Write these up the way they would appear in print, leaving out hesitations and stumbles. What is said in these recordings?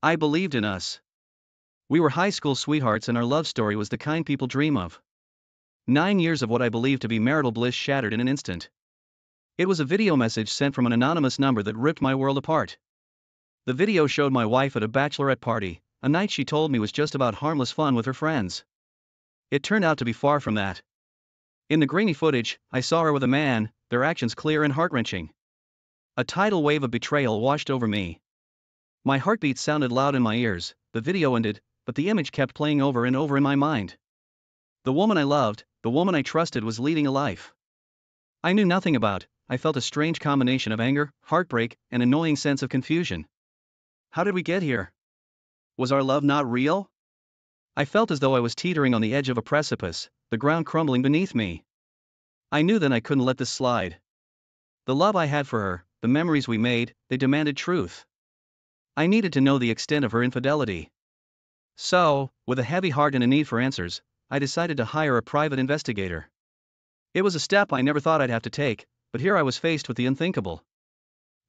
I believed in us. We were high school sweethearts and our love story was the kind people dream of. 9 years of what I believed to be marital bliss shattered in an instant. It was a video message sent from an anonymous number that ripped my world apart. The video showed my wife at a bachelorette party, a night she told me was just about harmless fun with her friends. It turned out to be far from that. In the grainy footage, I saw her with a man, their actions clear and heart-wrenching. A tidal wave of betrayal washed over me. My heartbeat sounded loud in my ears. The video ended, but the image kept playing over and over in my mind. The woman I loved, the woman I trusted was leading a life I knew nothing about. I felt a strange combination of anger, heartbreak, and annoying sense of confusion. How did we get here? Was our love not real? I felt as though I was teetering on the edge of a precipice, the ground crumbling beneath me. I knew then I couldn't let this slide. The love I had for her, the memories we made, they demanded truth. I needed to know the extent of her infidelity. So, with a heavy heart and a need for answers, I decided to hire a private investigator. It was a step I never thought I'd have to take, but here I was faced with the unthinkable.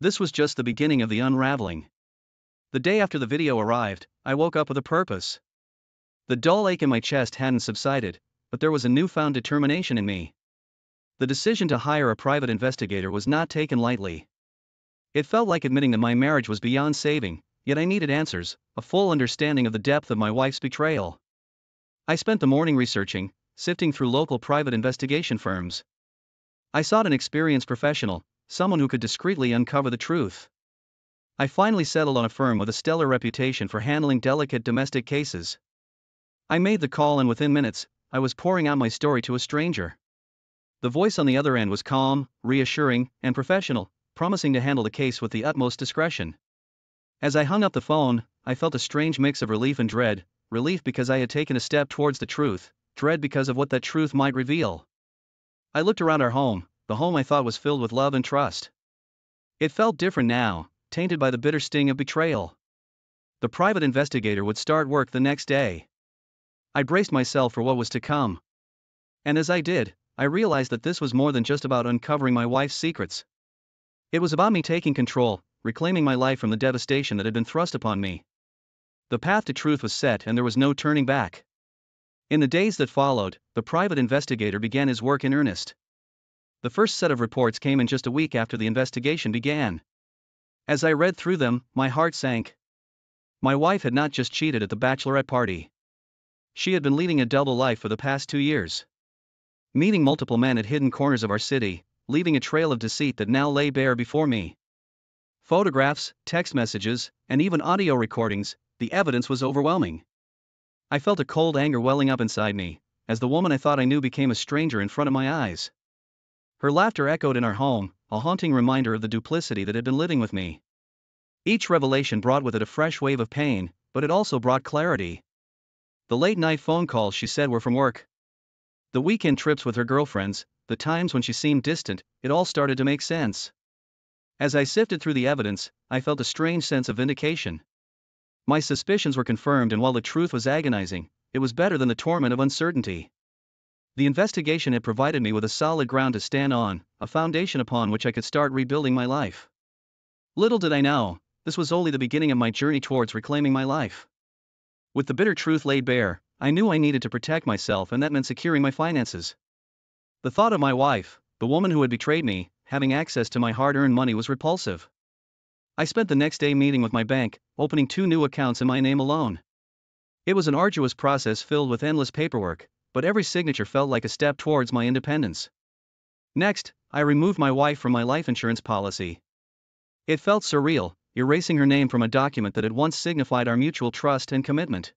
This was just the beginning of the unraveling. The day after the video arrived, I woke up with a purpose. The dull ache in my chest hadn't subsided, but there was a newfound determination in me. The decision to hire a private investigator was not taken lightly. It felt like admitting that my marriage was beyond saving, yet I needed answers, a full understanding of the depth of my wife's betrayal. I spent the morning researching, sifting through local private investigation firms. I sought an experienced professional, someone who could discreetly uncover the truth. I finally settled on a firm with a stellar reputation for handling delicate domestic cases. I made the call and within minutes, I was pouring out my story to a stranger. The voice on the other end was calm, reassuring, and professional, promising to handle the case with the utmost discretion. As I hung up the phone, I felt a strange mix of relief and dread, relief because I had taken a step towards the truth, dread because of what that truth might reveal. I looked around our home, the home I thought was filled with love and trust. It felt different now, tainted by the bitter sting of betrayal. The private investigator would start work the next day. I braced myself for what was to come. And as I did, I realized that this was more than just about uncovering my wife's secrets. It was about me taking control, reclaiming my life from the devastation that had been thrust upon me. The path to truth was set and there was no turning back. In the days that followed, the private investigator began his work in earnest. The first set of reports came in just a week after the investigation began. As I read through them, my heart sank. My wife had not just cheated at the bachelorette party. She had been leading a double life for the past 2 years. Meeting multiple men at hidden corners of our city, leaving a trail of deceit that now lay bare before me. Photographs, text messages, and even audio recordings, the evidence was overwhelming. I felt a cold anger welling up inside me, as the woman I thought I knew became a stranger in front of my eyes. Her laughter echoed in our home, a haunting reminder of the duplicity that had been living with me. Each revelation brought with it a fresh wave of pain, but it also brought clarity. The late-night phone calls she said were from work. The weekend trips with her girlfriends, the times when she seemed distant, it all started to make sense. As I sifted through the evidence, I felt a strange sense of vindication. My suspicions were confirmed, and while the truth was agonizing, it was better than the torment of uncertainty. The investigation had provided me with a solid ground to stand on, a foundation upon which I could start rebuilding my life. Little did I know, this was only the beginning of my journey towards reclaiming my life. With the bitter truth laid bare, I knew I needed to protect myself, and that meant securing my finances. The thought of my wife, the woman who had betrayed me, having access to my hard-earned money was repulsive. I spent the next day meeting with my bank, opening 2 new accounts in my name alone. It was an arduous process filled with endless paperwork, but every signature felt like a step towards my independence. Next, I removed my wife from my life insurance policy. It felt surreal, erasing her name from a document that had once signified our mutual trust and commitment.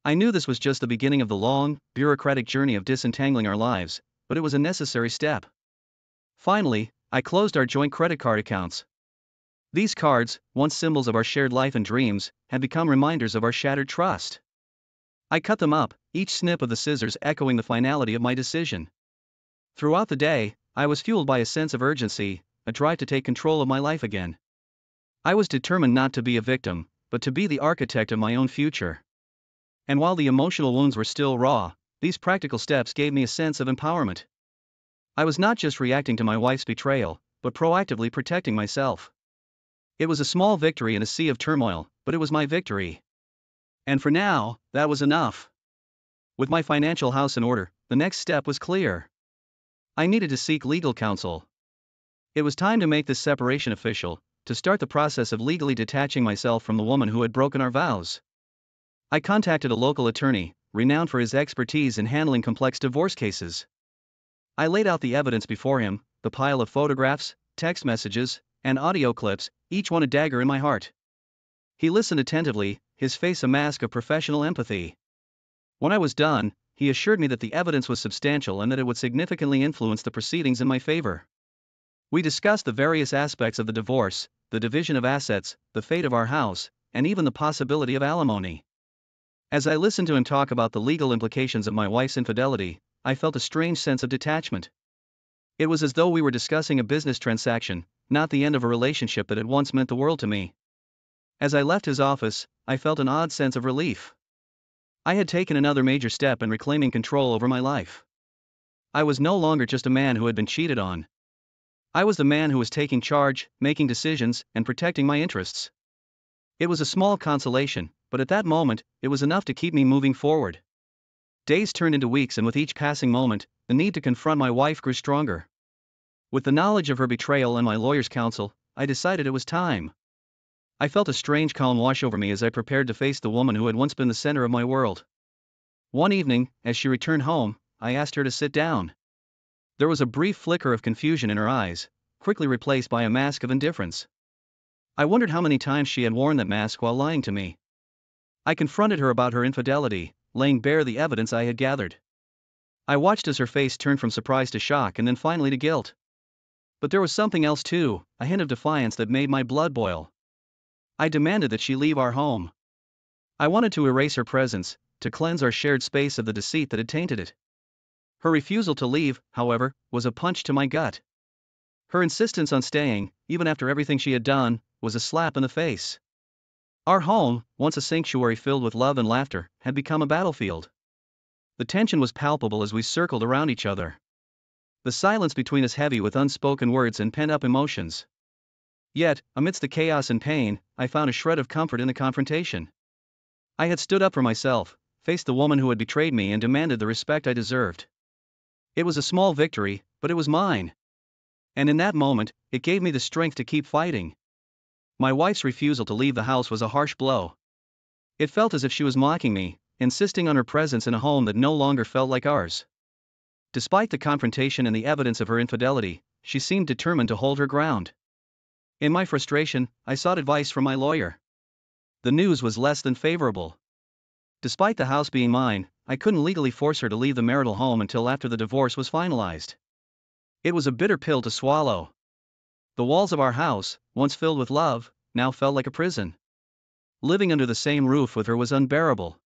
I knew this was just the beginning of the long, bureaucratic journey of disentangling our lives, but it was a necessary step. Finally, I closed our joint credit card accounts. These cards, once symbols of our shared life and dreams, had become reminders of our shattered trust. I cut them up, each snip of the scissors echoing the finality of my decision. Throughout the day, I was fueled by a sense of urgency, a drive to take control of my life again. I was determined not to be a victim, but to be the architect of my own future. And while the emotional wounds were still raw, these practical steps gave me a sense of empowerment. I was not just reacting to my wife's betrayal, but proactively protecting myself. It was a small victory in a sea of turmoil, but it was my victory. And for now, that was enough. With my financial house in order, the next step was clear. I needed to seek legal counsel. It was time to make this separation official, to start the process of legally detaching myself from the woman who had broken our vows. I contacted a local attorney, renowned for his expertise in handling complex divorce cases. I laid out the evidence before him, the pile of photographs, text messages, and audio clips, each one a dagger in my heart. He listened attentively, his face a mask of professional empathy. When I was done, he assured me that the evidence was substantial and that it would significantly influence the proceedings in my favor. We discussed the various aspects of the divorce, the division of assets, the fate of our house, and even the possibility of alimony. As I listened to him talk about the legal implications of my wife's infidelity, I felt a strange sense of detachment. It was as though we were discussing a business transaction, not the end of a relationship that had once meant the world to me. As I left his office, I felt an odd sense of relief. I had taken another major step in reclaiming control over my life. I was no longer just a man who had been cheated on. I was the man who was taking charge, making decisions, and protecting my interests. It was a small consolation, but at that moment, it was enough to keep me moving forward. Days turned into weeks, and with each passing moment, the need to confront my wife grew stronger. With the knowledge of her betrayal and my lawyer's counsel, I decided it was time. I felt a strange calm wash over me as I prepared to face the woman who had once been the center of my world. One evening, as she returned home, I asked her to sit down. There was a brief flicker of confusion in her eyes, quickly replaced by a mask of indifference. I wondered how many times she had worn that mask while lying to me. I confronted her about her infidelity, laying bare the evidence I had gathered. I watched as her face turned from surprise to shock and then finally to guilt. But there was something else too, a hint of defiance that made my blood boil. I demanded that she leave our home. I wanted to erase her presence, to cleanse our shared space of the deceit that had tainted it. Her refusal to leave, however, was a punch to my gut. Her insistence on staying, even after everything she had done, was a slap in the face. Our home, once a sanctuary filled with love and laughter, had become a battlefield. The tension was palpable as we circled around each other. The silence between us heavy with unspoken words and pent-up emotions. Yet, amidst the chaos and pain, I found a shred of comfort in the confrontation. I had stood up for myself, faced the woman who had betrayed me, and demanded the respect I deserved. It was a small victory, but it was mine. And in that moment, it gave me the strength to keep fighting. My wife's refusal to leave the house was a harsh blow. It felt as if she was mocking me, insisting on her presence in a home that no longer felt like ours. Despite the confrontation and the evidence of her infidelity, she seemed determined to hold her ground. In my frustration, I sought advice from my lawyer. The news was less than favorable. Despite the house being mine, I couldn't legally force her to leave the marital home until after the divorce was finalized. It was a bitter pill to swallow. The walls of our house, once filled with love, now felt like a prison. Living under the same roof with her was unbearable.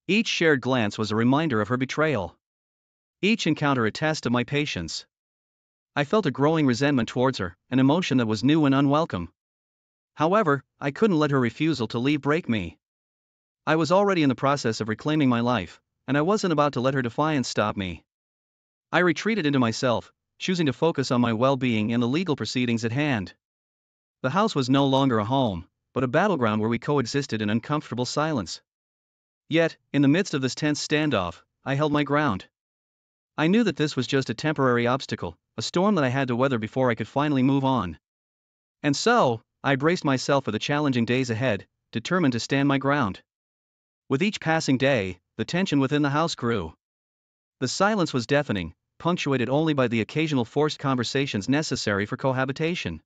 Each shared glance was a reminder of her betrayal. Each encounter a test of my patience. I felt a growing resentment towards her, an emotion that was new and unwelcome. However, I couldn't let her refusal to leave break me. I was already in the process of reclaiming my life, and I wasn't about to let her defiance stop me. I retreated into myself, choosing to focus on my well-being and the legal proceedings at hand. The house was no longer a home, but a battleground where we coexisted in uncomfortable silence. Yet, in the midst of this tense standoff, I held my ground. I knew that this was just a temporary obstacle, a storm that I had to weather before I could finally move on. And so, I braced myself for the challenging days ahead, determined to stand my ground. With each passing day, the tension within the house grew. The silence was deafening, punctuated only by the occasional forced conversations necessary for cohabitation.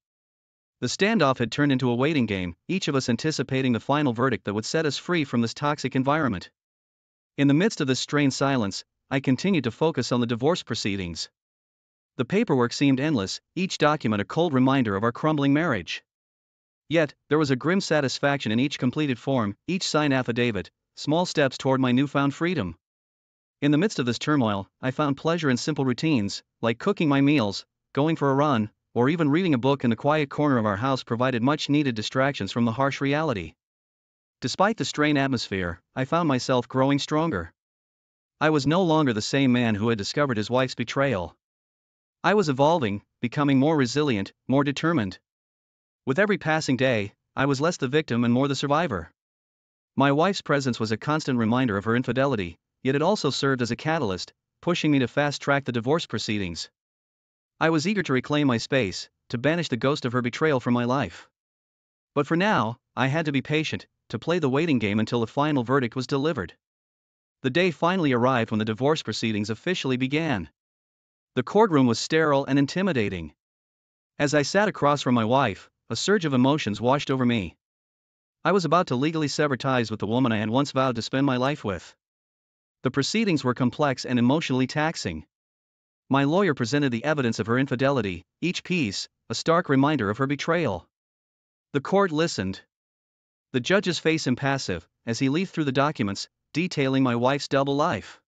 The standoff had turned into a waiting game, each of us anticipating the final verdict that would set us free from this toxic environment. In the midst of this strained silence, I continued to focus on the divorce proceedings. The paperwork seemed endless, each document a cold reminder of our crumbling marriage. Yet, there was a grim satisfaction in each completed form, each signed affidavit, small steps toward my newfound freedom. In the midst of this turmoil, I found pleasure in simple routines, like cooking my meals, going for a run, or even reading a book in the quiet corner of our house provided much-needed distractions from the harsh reality. Despite the strained atmosphere, I found myself growing stronger. I was no longer the same man who had discovered his wife's betrayal. I was evolving, becoming more resilient, more determined. With every passing day, I was less the victim and more the survivor. My wife's presence was a constant reminder of her infidelity, yet it also served as a catalyst, pushing me to fast-track the divorce proceedings. I was eager to reclaim my space, to banish the ghost of her betrayal from my life. But for now, I had to be patient, to play the waiting game until the final verdict was delivered. The day finally arrived when the divorce proceedings officially began. The courtroom was sterile and intimidating. As I sat across from my wife, a surge of emotions washed over me. I was about to legally sever ties with the woman I had once vowed to spend my life with. The proceedings were complex and emotionally taxing. My lawyer presented the evidence of her infidelity, each piece, a stark reminder of her betrayal. The court listened. The judge's face impassive, as he leafed through the documents, detailing my wife's double life.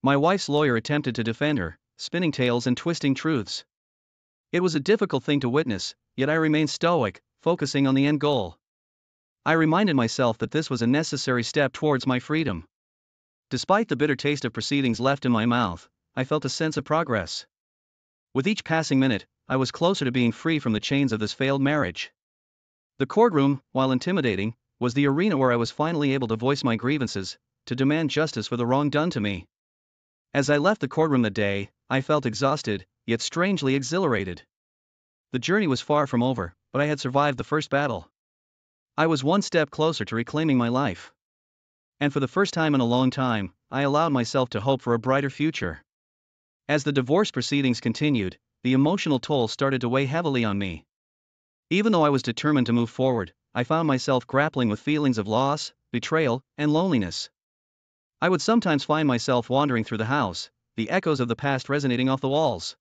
My wife's lawyer attempted to defend her, spinning tales and twisting truths. It was a difficult thing to witness, yet I remained stoic, focusing on the end goal. I reminded myself that this was a necessary step towards my freedom. Despite the bitter taste of proceedings left in my mouth, I felt a sense of progress. With each passing minute, I was closer to being free from the chains of this failed marriage. The courtroom, while intimidating, was the arena where I was finally able to voice my grievances, to demand justice for the wrong done to me. As I left the courtroom that day, I felt exhausted, yet strangely exhilarated. The journey was far from over, but I had survived the first battle. I was one step closer to reclaiming my life. And for the first time in a long time, I allowed myself to hope for a brighter future. As the divorce proceedings continued, the emotional toll started to weigh heavily on me. Even though I was determined to move forward, I found myself grappling with feelings of loss, betrayal, and loneliness. I would sometimes find myself wandering through the house, the echoes of the past resonating off the walls.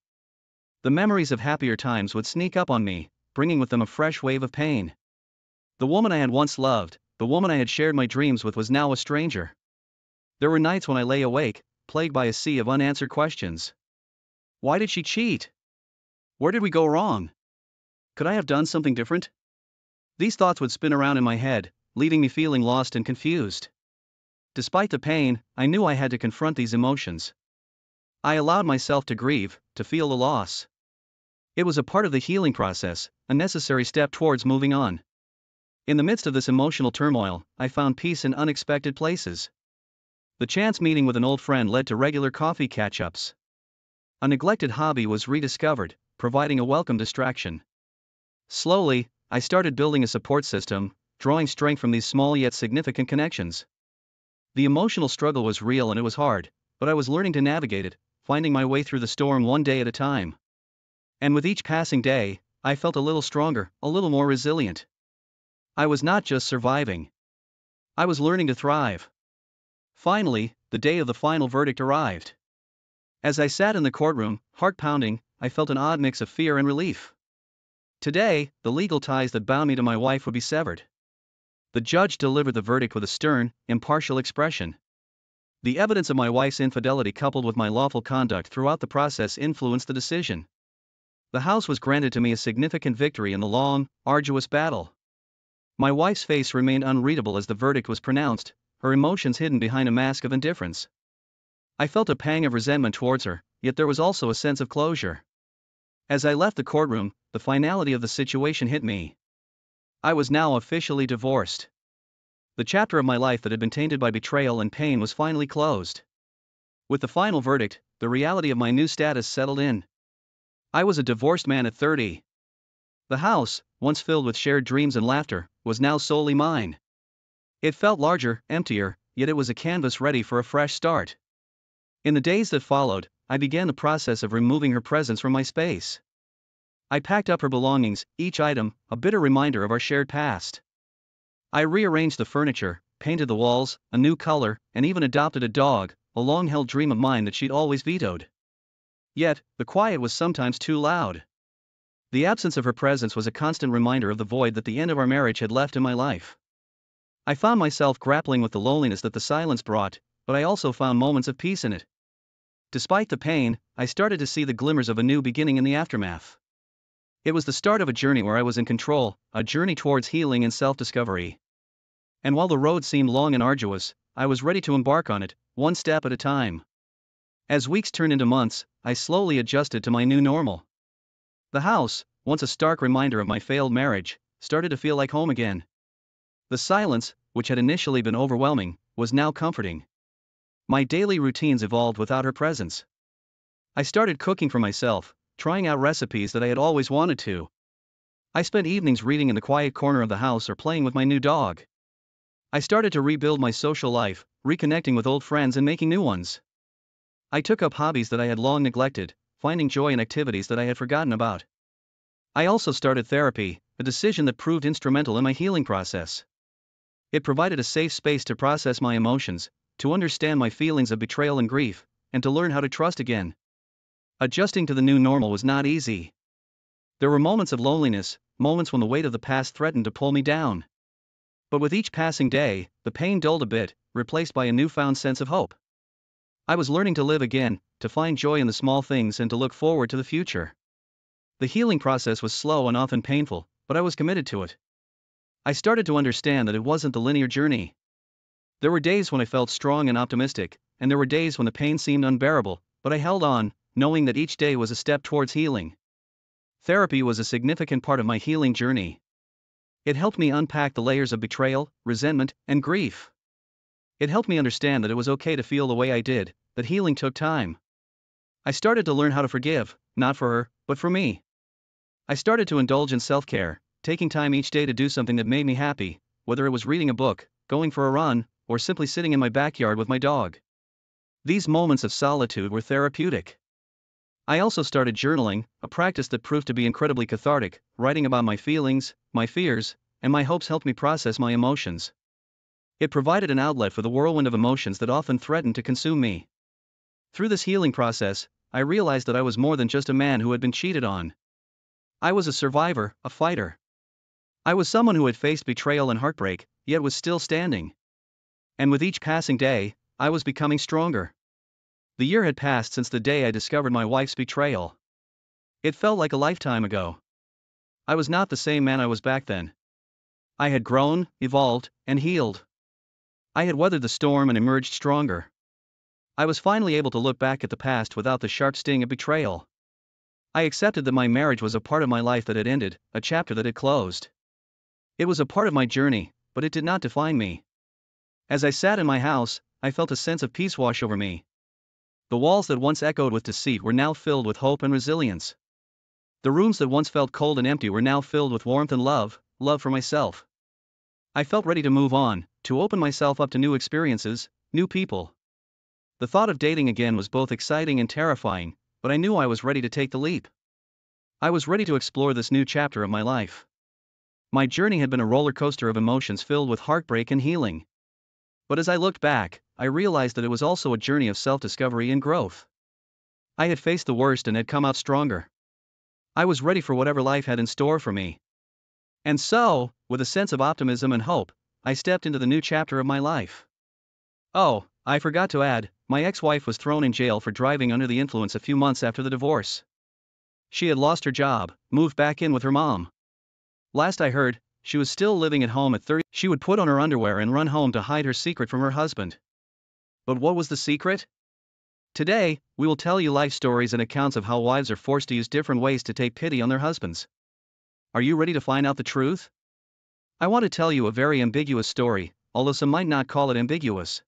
The memories of happier times would sneak up on me, bringing with them a fresh wave of pain. The woman I had once loved, the woman I had shared my dreams with, was now a stranger. There were nights when I lay awake, plagued by a sea of unanswered questions. Why did she cheat? Where did we go wrong? Could I have done something different? These thoughts would spin around in my head, leaving me feeling lost and confused. Despite the pain, I knew I had to confront these emotions. I allowed myself to grieve, to feel the loss. It was a part of the healing process, a necessary step towards moving on. In the midst of this emotional turmoil, I found peace in unexpected places. The chance meeting with an old friend led to regular coffee catch-ups. A neglected hobby was rediscovered, providing a welcome distraction. Slowly, I started building a support system, drawing strength from these small yet significant connections. The emotional struggle was real and it was hard, but I was learning to navigate it, finding my way through the storm one day at a time. And with each passing day, I felt a little stronger, a little more resilient. I was not just surviving. I was learning to thrive. Finally, the day of the final verdict arrived. As I sat in the courtroom, heart pounding, I felt an odd mix of fear and relief. Today, the legal ties that bound me to my wife would be severed. The judge delivered the verdict with a stern, impartial expression. The evidence of my wife's infidelity coupled with my lawful conduct throughout the process influenced the decision. The house was granted to me a significant victory in the long, arduous battle. My wife's face remained unreadable as the verdict was pronounced, her emotions hidden behind a mask of indifference. I felt a pang of resentment towards her, yet there was also a sense of closure. As I left the courtroom, the finality of the situation hit me. I was now officially divorced. The chapter of my life that had been tainted by betrayal and pain was finally closed. With the final verdict, the reality of my new status settled in. I was a divorced man at 30. The house, once filled with shared dreams and laughter, was now solely mine. It felt larger, emptier, yet it was a canvas ready for a fresh start. In the days that followed, I began the process of removing her presence from my space. I packed up her belongings, each item, a bitter reminder of our shared past. I rearranged the furniture, painted the walls, a new color, and even adopted a dog, a long-held dream of mine that she'd always vetoed. Yet, the quiet was sometimes too loud. The absence of her presence was a constant reminder of the void that the end of our marriage had left in my life. I found myself grappling with the loneliness that the silence brought, but I also found moments of peace in it. Despite the pain, I started to see the glimmers of a new beginning in the aftermath. It was the start of a journey where I was in control, a journey towards healing and self-discovery. And while the road seemed long and arduous, I was ready to embark on it, one step at a time. As weeks turned into months, I slowly adjusted to my new normal. The house, once a stark reminder of my failed marriage, started to feel like home again. The silence, which had initially been overwhelming, was now comforting. My daily routines evolved without her presence. I started cooking for myself, trying out recipes that I had always wanted to. I spent evenings reading in the quiet corner of the house or playing with my new dog. I started to rebuild my social life, reconnecting with old friends and making new ones. I took up hobbies that I had long neglected, finding joy in activities that I had forgotten about. I also started therapy, a decision that proved instrumental in my healing process. It provided a safe space to process my emotions, to understand my feelings of betrayal and grief, and to learn how to trust again. Adjusting to the new normal was not easy. There were moments of loneliness, moments when the weight of the past threatened to pull me down. But with each passing day, the pain dulled a bit, replaced by a newfound sense of hope. I was learning to live again, to find joy in the small things and to look forward to the future. The healing process was slow and often painful, but I was committed to it. I started to understand that it wasn't the linear journey. There were days when I felt strong and optimistic, and there were days when the pain seemed unbearable, but I held on, knowing that each day was a step towards healing. Therapy was a significant part of my healing journey. It helped me unpack the layers of betrayal, resentment, and grief. It helped me understand that it was okay to feel the way I did, that healing took time. I started to learn how to forgive, not for her, but for me. I started to indulge in self-care, taking time each day to do something that made me happy, whether it was reading a book, going for a run, or simply sitting in my backyard with my dog. These moments of solitude were therapeutic. I also started journaling, a practice that proved to be incredibly cathartic. Writing about my feelings, my fears, and my hopes helped me process my emotions. It provided an outlet for the whirlwind of emotions that often threatened to consume me. Through this healing process, I realized that I was more than just a man who had been cheated on. I was a survivor, a fighter. I was someone who had faced betrayal and heartbreak, yet was still standing. And with each passing day, I was becoming stronger. The year had passed since the day I discovered my wife's betrayal. It felt like a lifetime ago. I was not the same man I was back then. I had grown, evolved, and healed. I had weathered the storm and emerged stronger. I was finally able to look back at the past without the sharp sting of betrayal. I accepted that my marriage was a part of my life that had ended, a chapter that had closed. It was a part of my journey, but it did not define me. As I sat in my house, I felt a sense of peace wash over me. The walls that once echoed with deceit were now filled with hope and resilience. The rooms that once felt cold and empty were now filled with warmth and love for myself. I felt ready to move on, to open myself up to new experiences, new people. The thought of dating again was both exciting and terrifying, but I knew I was ready to take the leap. I was ready to explore this new chapter of my life. My journey had been a roller coaster of emotions filled with heartbreak and healing. But as I looked back, I realized that it was also a journey of self-discovery and growth. I had faced the worst and had come out stronger. I was ready for whatever life had in store for me. And so, with a sense of optimism and hope, I stepped into the new chapter of my life. Oh, I forgot to add, my ex-wife was thrown in jail for driving under the influence a few months after the divorce. She had lost her job, moved back in with her mom. Last I heard, she was still living at home at 30. She would put on her underwear and run home to hide her secret from her husband. But what was the secret? Today, we will tell you life stories and accounts of how wives are forced to use different ways to take pity on their husbands. Are you ready to find out the truth? I want to tell you a very ambiguous story, although some might not call it ambiguous.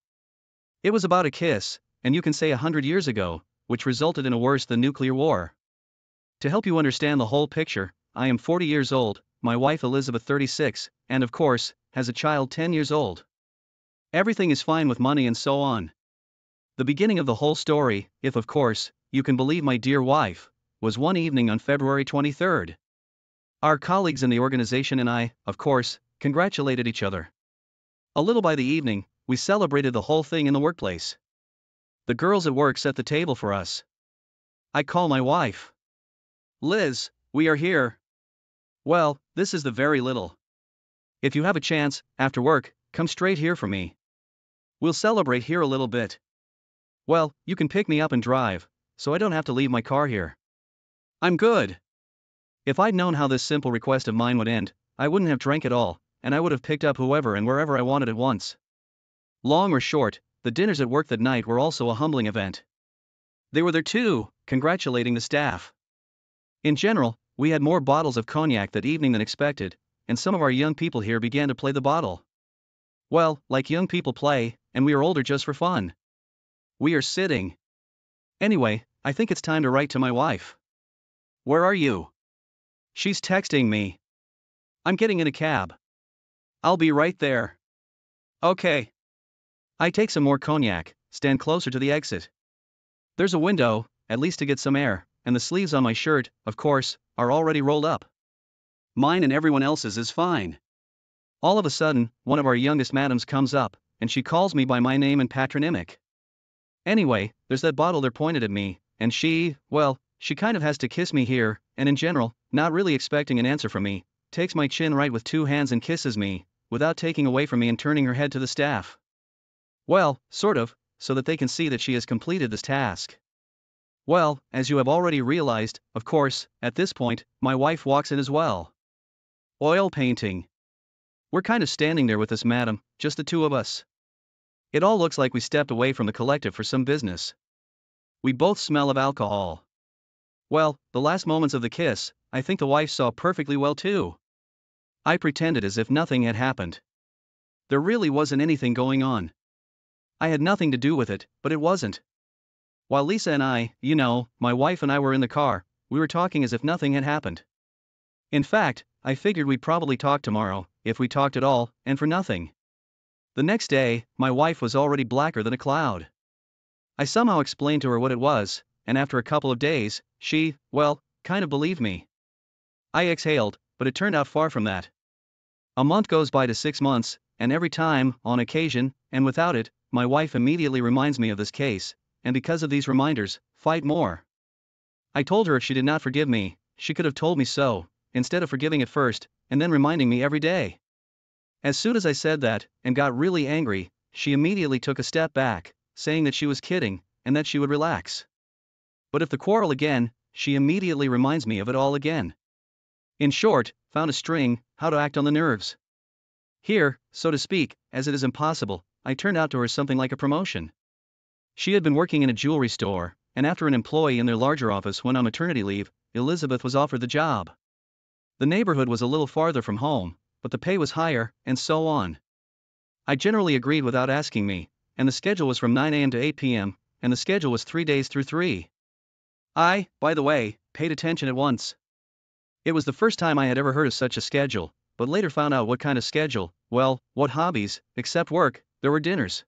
It was about a kiss, and you can say 100 years ago, which resulted in a worse than nuclear war. To help you understand the whole picture, I am 40 years old, my wife Elizabeth 36, and of course, has a child 10 years old. Everything is fine with money and so on. The beginning of the whole story, if of course, you can believe my dear wife, was one evening on February 23rd. Our colleagues in the organization and I, of course, congratulated each other. A little by the evening, we celebrated the whole thing in the workplace. The girls at work set the table for us. I call my wife. Liz, we are here. Well, this is the very little. If you have a chance, after work, come straight here for me. We'll celebrate here a little bit. Well, you can pick me up and drive, so I don't have to leave my car here. I'm good. If I'd known how this simple request of mine would end, I wouldn't have drank at all, and I would have picked up whoever and wherever I wanted at once. Long or short, the dinners at work that night were also a humbling event. They were there too, congratulating the staff. In general, we had more bottles of cognac that evening than expected, and some of our young people here began to play the bottle. Well, like young people play, and we are older just for fun. We are sitting. Anyway, I think it's time to write to my wife. Where are you? She's texting me. I'm getting in a cab. I'll be right there. Okay. I take some more cognac, stand closer to the exit. There's a window, at least to get some air, and the sleeves on my shirt, of course, are already rolled up. Mine and everyone else's is fine. All of a sudden, one of our youngest madams comes up, and she calls me by my name and patronymic. Anyway, there's that bottle there pointed at me, and she kind of has to kiss me here, and in general, not really expecting an answer from me, takes my chin right with two hands and kisses me, without taking away from me and turning her head to the staff. Well, sort of, so that they can see that she has completed this task. Well, as you have already realized, of course, at this point, my wife walks in as well. Oil painting. We're kind of standing there with this madam, just the two of us. It all looks like we stepped away from the collective for some business. We both smell of alcohol. Well, the last moments of the kiss, I think the wife saw perfectly well too. I pretended as if nothing had happened. There really wasn't anything going on. I had nothing to do with it, but it wasn't. While Lisa and I, my wife and I were in the car, we were talking as if nothing had happened. In fact, I figured we'd probably talk tomorrow, if we talked at all, and for nothing. The next day, my wife was already blacker than a cloud. I somehow explained to her what it was, and after a couple of days, she, kind of believed me. I exhaled, but it turned out far from that. A month goes by to 6 months, and every time, on occasion, and without it, my wife immediately reminds me of this case, and because of these reminders, fight more. I told her if she did not forgive me, she could have told me so, instead of forgiving it first, and then reminding me every day. As soon as I said that, and got really angry, she immediately took a step back, saying that she was kidding, and that she would relax. But if the quarrel again, she immediately reminds me of it all again. In short, found a string, how to act on the nerves. Here, so to speak, as it is impossible, I turned out to her something like a promotion. She had been working in a jewelry store, and after an employee in their larger office went on maternity leave, Elizabeth was offered the job. The neighborhood was a little farther from home, but the pay was higher, and so on. I generally agreed without asking me, and the schedule was from 9 a.m. to 8 p.m., and the schedule was 3 days through 3. I, by the way, paid attention at once. It was the first time I had ever heard of such a schedule, but later found out what kind of schedule, what hobbies, except work, there were dinners.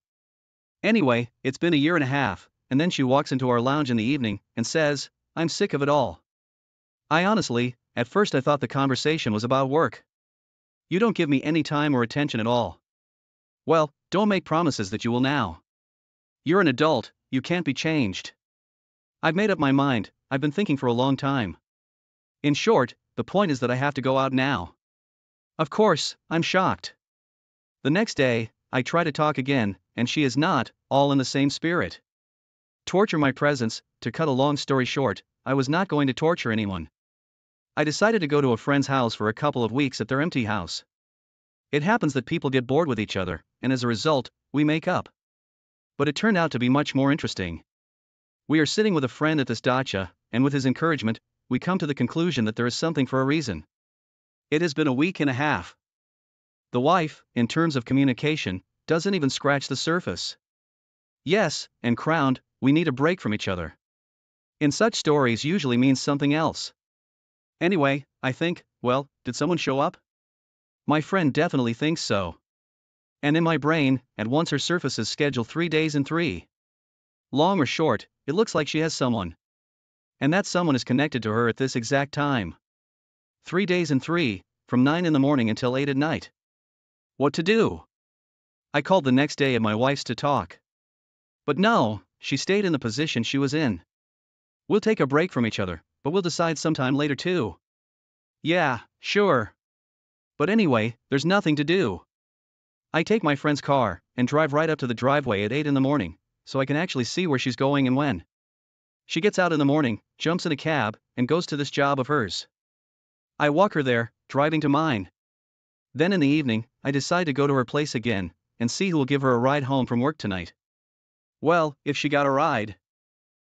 Anyway, it's been a year and a half, and then she walks into our lounge in the evening, and says, I'm sick of it all. I honestly, at first I thought the conversation was about work. You don't give me any time or attention at all. Well, don't make promises that you will now. You're an adult, you can't be changed. I've made up my mind, I've been thinking for a long time. In short, the point is that I have to go out now. Of course, I'm shocked. The next day, I try to talk again, and she is not, all in the same spirit. Torture my presence, to cut a long story short, I was not going to torture anyone. I decided to go to a friend's house for a couple of weeks at their empty house. It happens that people get bored with each other, and as a result, we make up. But it turned out to be much more interesting. We are sitting with a friend at this dacha, and with his encouragement, we come to the conclusion that there is something for a reason. It has been a week and a half. The wife, in terms of communication, doesn't even scratch the surface. Yes, and crowned, we need a break from each other. In such stories usually means something else. Anyway, I think, did someone show up? My friend definitely thinks so. And in my brain, at once her surfaces schedule 3 days and 3. Long or short, it looks like she has someone. And that someone is connected to her at this exact time. 3 days and 3, from 9 in the morning until 8 at night. What to do? I called the next day at my wife's to talk. But no, she stayed in the position she was in. We'll take a break from each other, but we'll decide sometime later too. Yeah, sure. But anyway, there's nothing to do. I take my friend's car, and drive right up to the driveway at 8 in the morning, so I can actually see where she's going and when. She gets out in the morning, jumps in a cab, and goes to this job of hers. I walk her there, driving to mine. Then in the evening, I decide to go to her place again, and see who will give her a ride home from work tonight. Well, if she got a ride.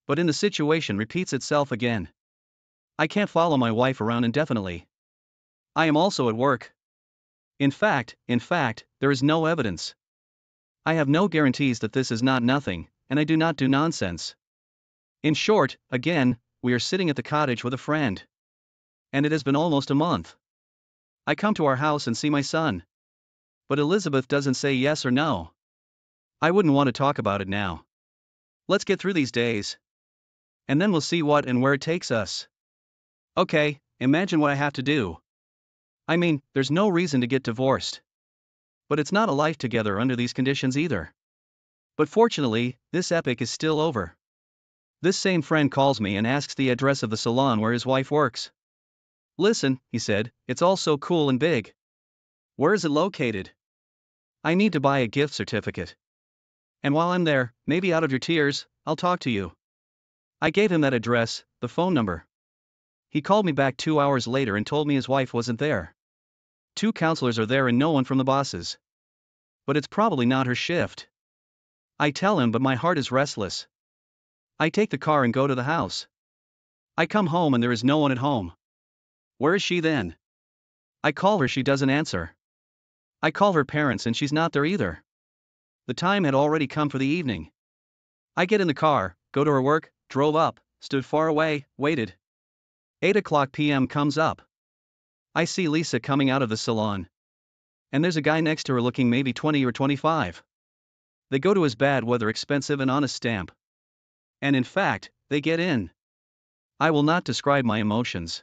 But then the situation repeats itself again. I can't follow my wife around indefinitely. I am also at work. In fact, there is no evidence. I have no guarantees that this is not nothing, and I do not do nonsense. In short, again, we are sitting at the cottage with a friend. And it has been almost a month. I come to our house and see my son. But Elizabeth doesn't say yes or no. I wouldn't want to talk about it now. Let's get through these days. And then we'll see what and where it takes us. Okay, imagine what I have to do. I mean, there's no reason to get divorced. But it's not a life together under these conditions either. But fortunately, this epic is still over. This same friend calls me and asks the address of the salon where his wife works. Listen, he said, it's all so cool and big. Where is it located? I need to buy a gift certificate. And while I'm there, maybe out of your tears, I'll talk to you. I gave him that address, the phone number. He called me back 2 hours later and told me his wife wasn't there. 2 counselors are there and no one from the bosses. But it's probably not her shift. I tell him, but my heart is restless. I take the car and go to the house. I come home and there is no one at home. Where is she then? I call her, she doesn't answer. I call her parents and she's not there either. The time had already come for the evening. I get in the car, go to her work, drove up, stood far away, waited. 8 p.m. comes up. I see Lisa coming out of the salon. And there's a guy next to her looking maybe 20 or 25. They go to his bad weather expensive and honest stamp. And in fact, they get in. I will not describe my emotions.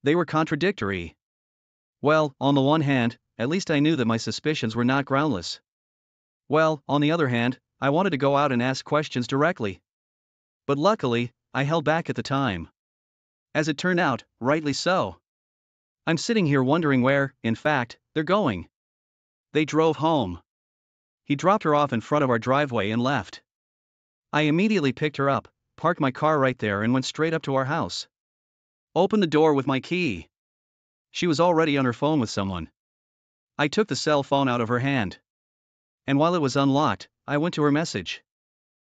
They were contradictory. Well, on the one hand, at least I knew that my suspicions were not groundless. Well, on the other hand, I wanted to go out and ask questions directly. But luckily, I held back at the time. As it turned out, rightly so. I'm sitting here wondering where, in fact, they're going. They drove home. He dropped her off in front of our driveway and left. I immediately picked her up, parked my car right there and went straight up to our house. Opened the door with my key. She was already on her phone with someone. I took the cell phone out of her hand. And while it was unlocked, I went to her message.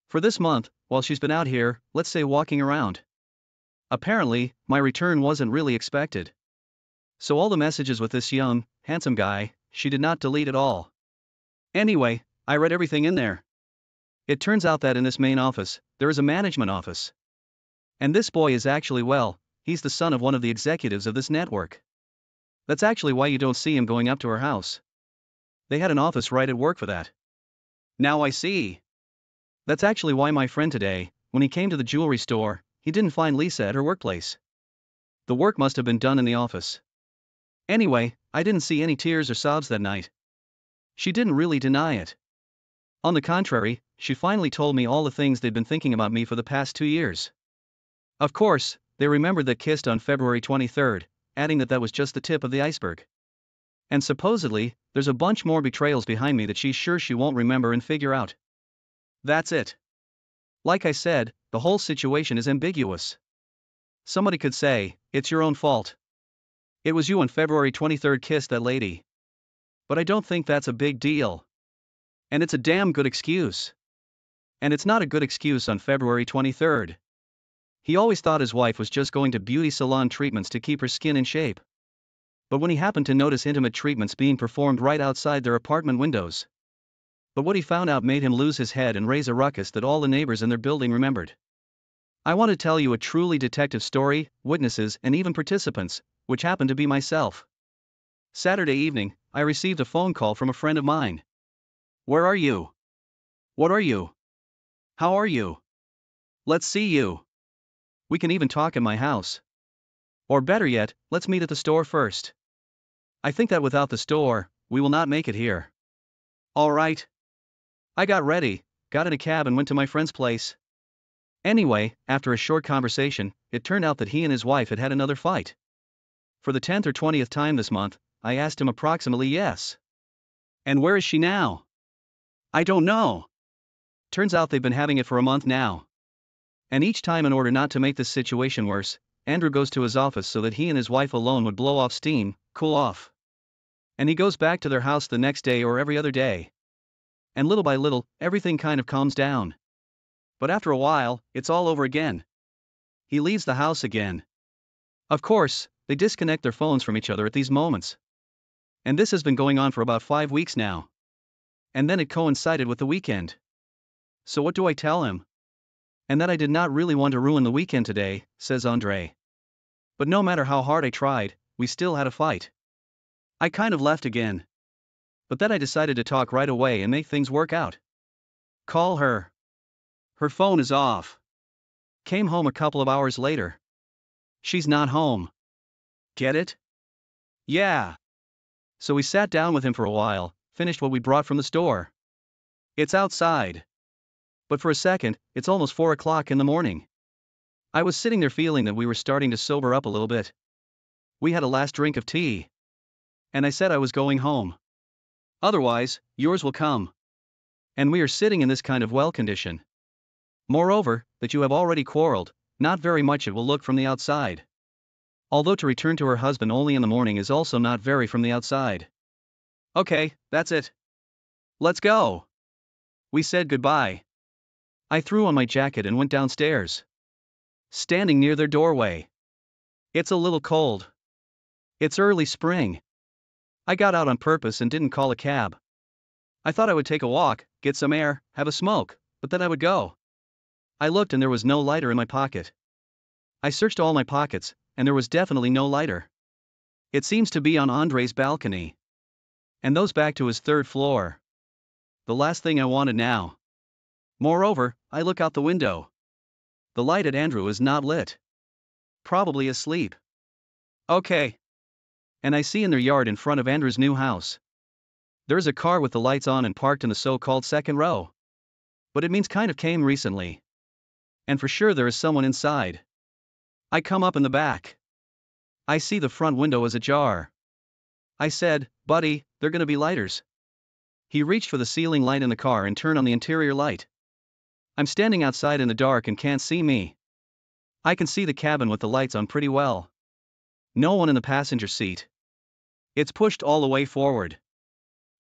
For this month, while she's been out here, let's say walking around. Apparently, my return wasn't really expected. So all the messages with this young, handsome guy, she did not delete at all. Anyway, I read everything in there. It turns out that in this main office, there is a management office. And this boy is actually, well, he's the son of one of the executives of this network. That's actually why you don't see him going up to her house. They had an office right at work for that. Now I see. That's actually why my friend today, when he came to the jewelry store, he didn't find Lisa at her workplace. The work must have been done in the office. Anyway, I didn't see any tears or sobs that night. She didn't really deny it. On the contrary, she finally told me all the things they'd been thinking about me for the past 2 years. Of course, they remembered that kissed on February 23rd, adding that that was just the tip of the iceberg. And supposedly, there's a bunch more betrayals behind me that she's sure she won't remember and figure out. That's it. Like I said, the whole situation is ambiguous. Somebody could say, it's your own fault. It was you on February 23rd kissed that lady. But I don't think that's a big deal. And it's a damn good excuse. And it's not a good excuse on February 23rd. He always thought his wife was just going to beauty salon treatments to keep her skin in shape. But when he happened to notice intimate treatments being performed right outside their apartment windows. But what he found out made him lose his head and raise a ruckus that all the neighbors in their building remembered. I want to tell you a truly detective story, witnesses and even participants, which happened to be myself. Saturday evening, I received a phone call from a friend of mine. Where are you? What are you? How are you? Let's see you. We can even talk in my house. Or better yet, let's meet at the store first. I think that without the store, we will not make it here. All right. I got ready, got in a cab and went to my friend's place. Anyway, after a short conversation, it turned out that he and his wife had had another fight. For the 10th or 20th time this month, I asked him approximately yes. And where is she now? I don't know. Turns out they've been having it for a month now. And each time, in order not to make this situation worse, Andrew goes to his office so that he and his wife alone would blow off steam, cool off. And he goes back to their house the next day or every other day. And little by little, everything kind of calms down. But after a while, it's all over again. He leaves the house again. Of course, they disconnect their phones from each other at these moments. And this has been going on for about 5 weeks now. And then it coincided with the weekend. So what do I tell him? And that I did not really want to ruin the weekend today, says Andre. But no matter how hard I tried, we still had a fight. I kind of left again. But then I decided to talk right away and make things work out. Call her. Her phone is off. Came home a couple of hours later. She's not home. Get it? Yeah. So we sat down with him for a while, finished what we brought from the store. It's outside. But for a second, it's almost 4 o'clock in the morning. I was sitting there feeling that we were starting to sober up a little bit. We had a last drink of tea. And I said I was going home. Otherwise, yours will come. And we are sitting in this kind of well condition. Moreover, that you have already quarreled, not very much it will look from the outside. Although to return to her husband only in the morning is also not very from the outside. Okay, that's it. Let's go. We said goodbye. I threw on my jacket and went downstairs. Standing near their doorway. It's a little cold. It's early spring. I got out on purpose and didn't call a cab. I thought I would take a walk, get some air, have a smoke, but then I would go. I looked and there was no lighter in my pocket. I searched all my pockets, and there was definitely no lighter. It seems to be on Andre's balcony. And those back to his 3rd floor. The last thing I wanted now. Moreover, I look out the window. The light at Andrew is not lit. Probably asleep. Okay. And I see in their yard in front of Andrew's new house. There's a car with the lights on and parked in the so-called 2nd row. But it means kind of came recently. And for sure there is someone inside. I come up in the back. I see the front window is ajar. I said, buddy, they're gonna be lighters. He reached for the ceiling light in the car and turned on the interior light. I'm standing outside in the dark and can't see me. I can see the cabin with the lights on pretty well. No one in the passenger seat. It's pushed all the way forward.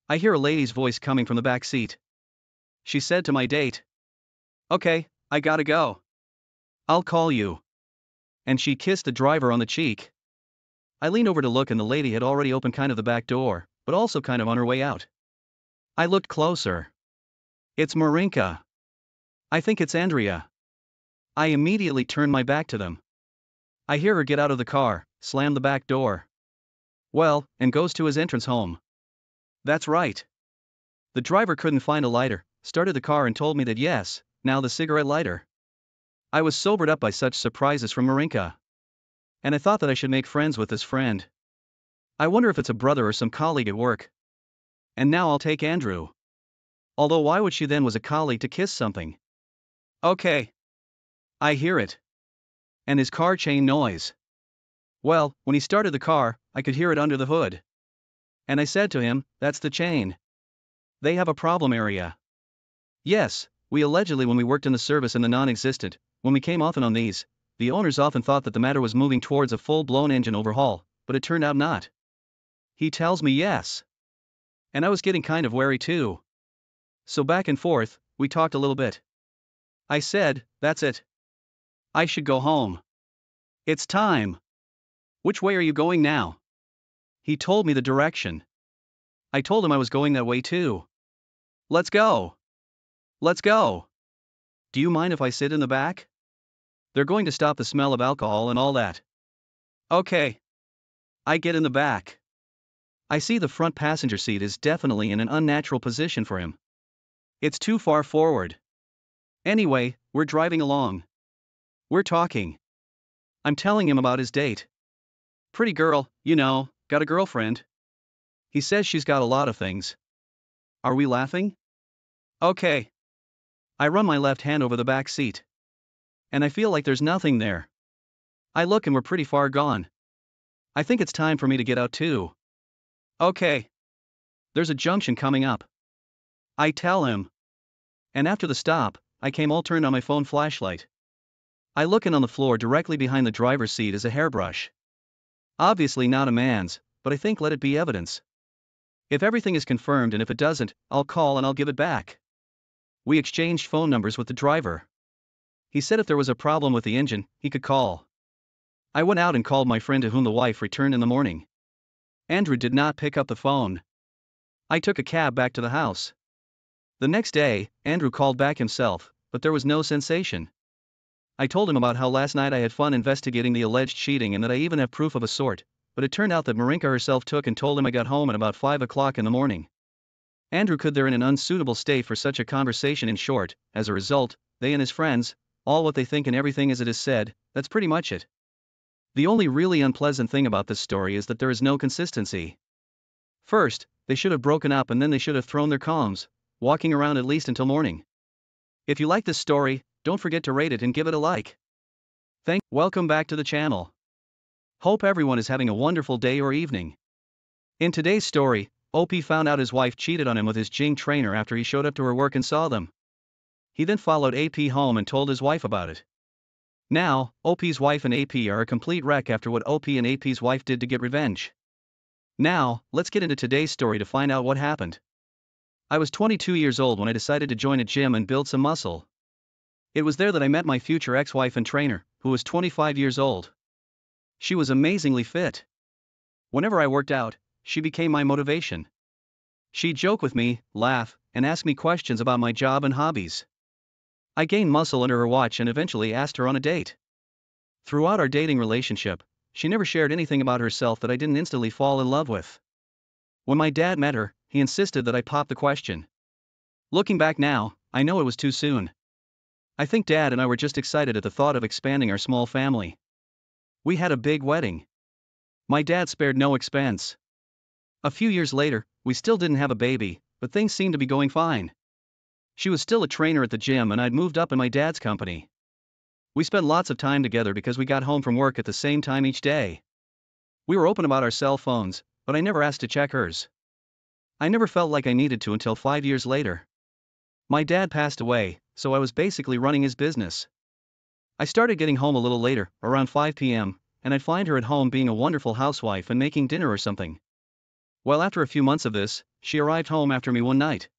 I hear a lady's voice coming from the back seat. She said to my date. Okay, I gotta go. I'll call you. And she kissed the driver on the cheek. I leaned over to look and the lady had already opened kind of the back door, but also kind of on her way out. I looked closer. It's Marinka. I think it's Andrea. I immediately turned my back to them. I hear her get out of the car, slam the back door. Well, and goes to his entrance home. That's right. The driver couldn't find a lighter, started the car and told me that yes, now the cigarette lighter. I was sobered up by such surprises from Marinka. And I thought that I should make friends with this friend. I wonder if it's a brother or some colleague at work. And now I'll take Andrew. Although why would she then was a colleague to kiss something? Okay. I hear it. And his car chain noise. Well, when he started the car, I could hear it under the hood. And I said to him, that's the chain. They have a problem area. Yes, we allegedly when we worked in the service in the non-existent, when we came often on these, the owners often thought that the matter was moving towards a full-blown engine overhaul, but it turned out not. He tells me yes. And I was getting kind of wary too. So back and forth, we talked a little bit. I said, that's it. I should go home. It's time. Which way are you going now? He told me the direction. I told him I was going that way too. Let's go. Let's go. Do you mind if I sit in the back? They're going to stop the smell of alcohol and all that. Okay. I get in the back. I see the front passenger seat is definitely in an unnatural position for him. It's too far forward. Anyway, we're driving along. We're talking. I'm telling him about his date. Pretty girl, you know, got a girlfriend. He says she's got a lot of things. Are we laughing? Okay. I run my left hand over the back seat. And I feel like there's nothing there. I look and we're pretty far gone. I think it's time for me to get out too. Okay. There's a junction coming up. I tell him. And after the stop, I came all turned on my phone flashlight. I look and on the floor directly behind the driver's seat is a hairbrush. Obviously not a man's, but I think let it be evidence. If everything is confirmed and if it doesn't, I'll call and I'll give it back. We exchanged phone numbers with the driver. He said if there was a problem with the engine, he could call. I went out and called my friend to whom the wife returned in the morning. Andrew did not pick up the phone. I took a cab back to the house. The next day, Andrew called back himself, but there was no sensation. I told him about how last night I had fun investigating the alleged cheating and that I even have proof of a sort, but it turned out that Marinka herself took and told him I got home at about 5 o'clock in the morning. Andrew could they're in an unsuitable state for such a conversation. In short, as a result, they and his friends, all what they think and everything as it is said, that's pretty much it. The only really unpleasant thing about this story is that there is no consistency. First, they should have broken up and then they should have thrown their comms, walking around at least until morning. If you like this story, don't forget to rate it and give it a like. Welcome back to the channel. Hope everyone is having a wonderful day or evening. In today's story, OP found out his wife cheated on him with his gym trainer after he showed up to her work and saw them. He then followed AP home and told his wife about it. Now, OP's wife and AP are a complete wreck after what OP and AP's wife did to get revenge. Now, let's get into today's story to find out what happened. I was 22 years old when I decided to join a gym and build some muscle. It was there that I met my future ex-wife and trainer, who was 25 years old. She was amazingly fit. Whenever I worked out, she became my motivation. She'd joke with me, laugh, and ask me questions about my job and hobbies. I gained muscle under her watch and eventually asked her on a date. Throughout our dating relationship, she never shared anything about herself that I didn't instantly fall in love with. When my dad met her, he insisted that I pop the question. Looking back now, I know it was too soon. I think Dad and I were just excited at the thought of expanding our small family. We had a big wedding. My dad spared no expense. A few years later, we still didn't have a baby, but things seemed to be going fine. She was still a trainer at the gym and I'd moved up in my dad's company. We spent lots of time together because we got home from work at the same time each day. We were open about our cell phones, but I never asked to check hers. I never felt like I needed to until 5 years later. My dad passed away, so I was basically running his business. I started getting home a little later, around 5 p.m., and I'd find her at home being a wonderful housewife and making dinner or something. Well, after a few months of this, she arrived home after me one night.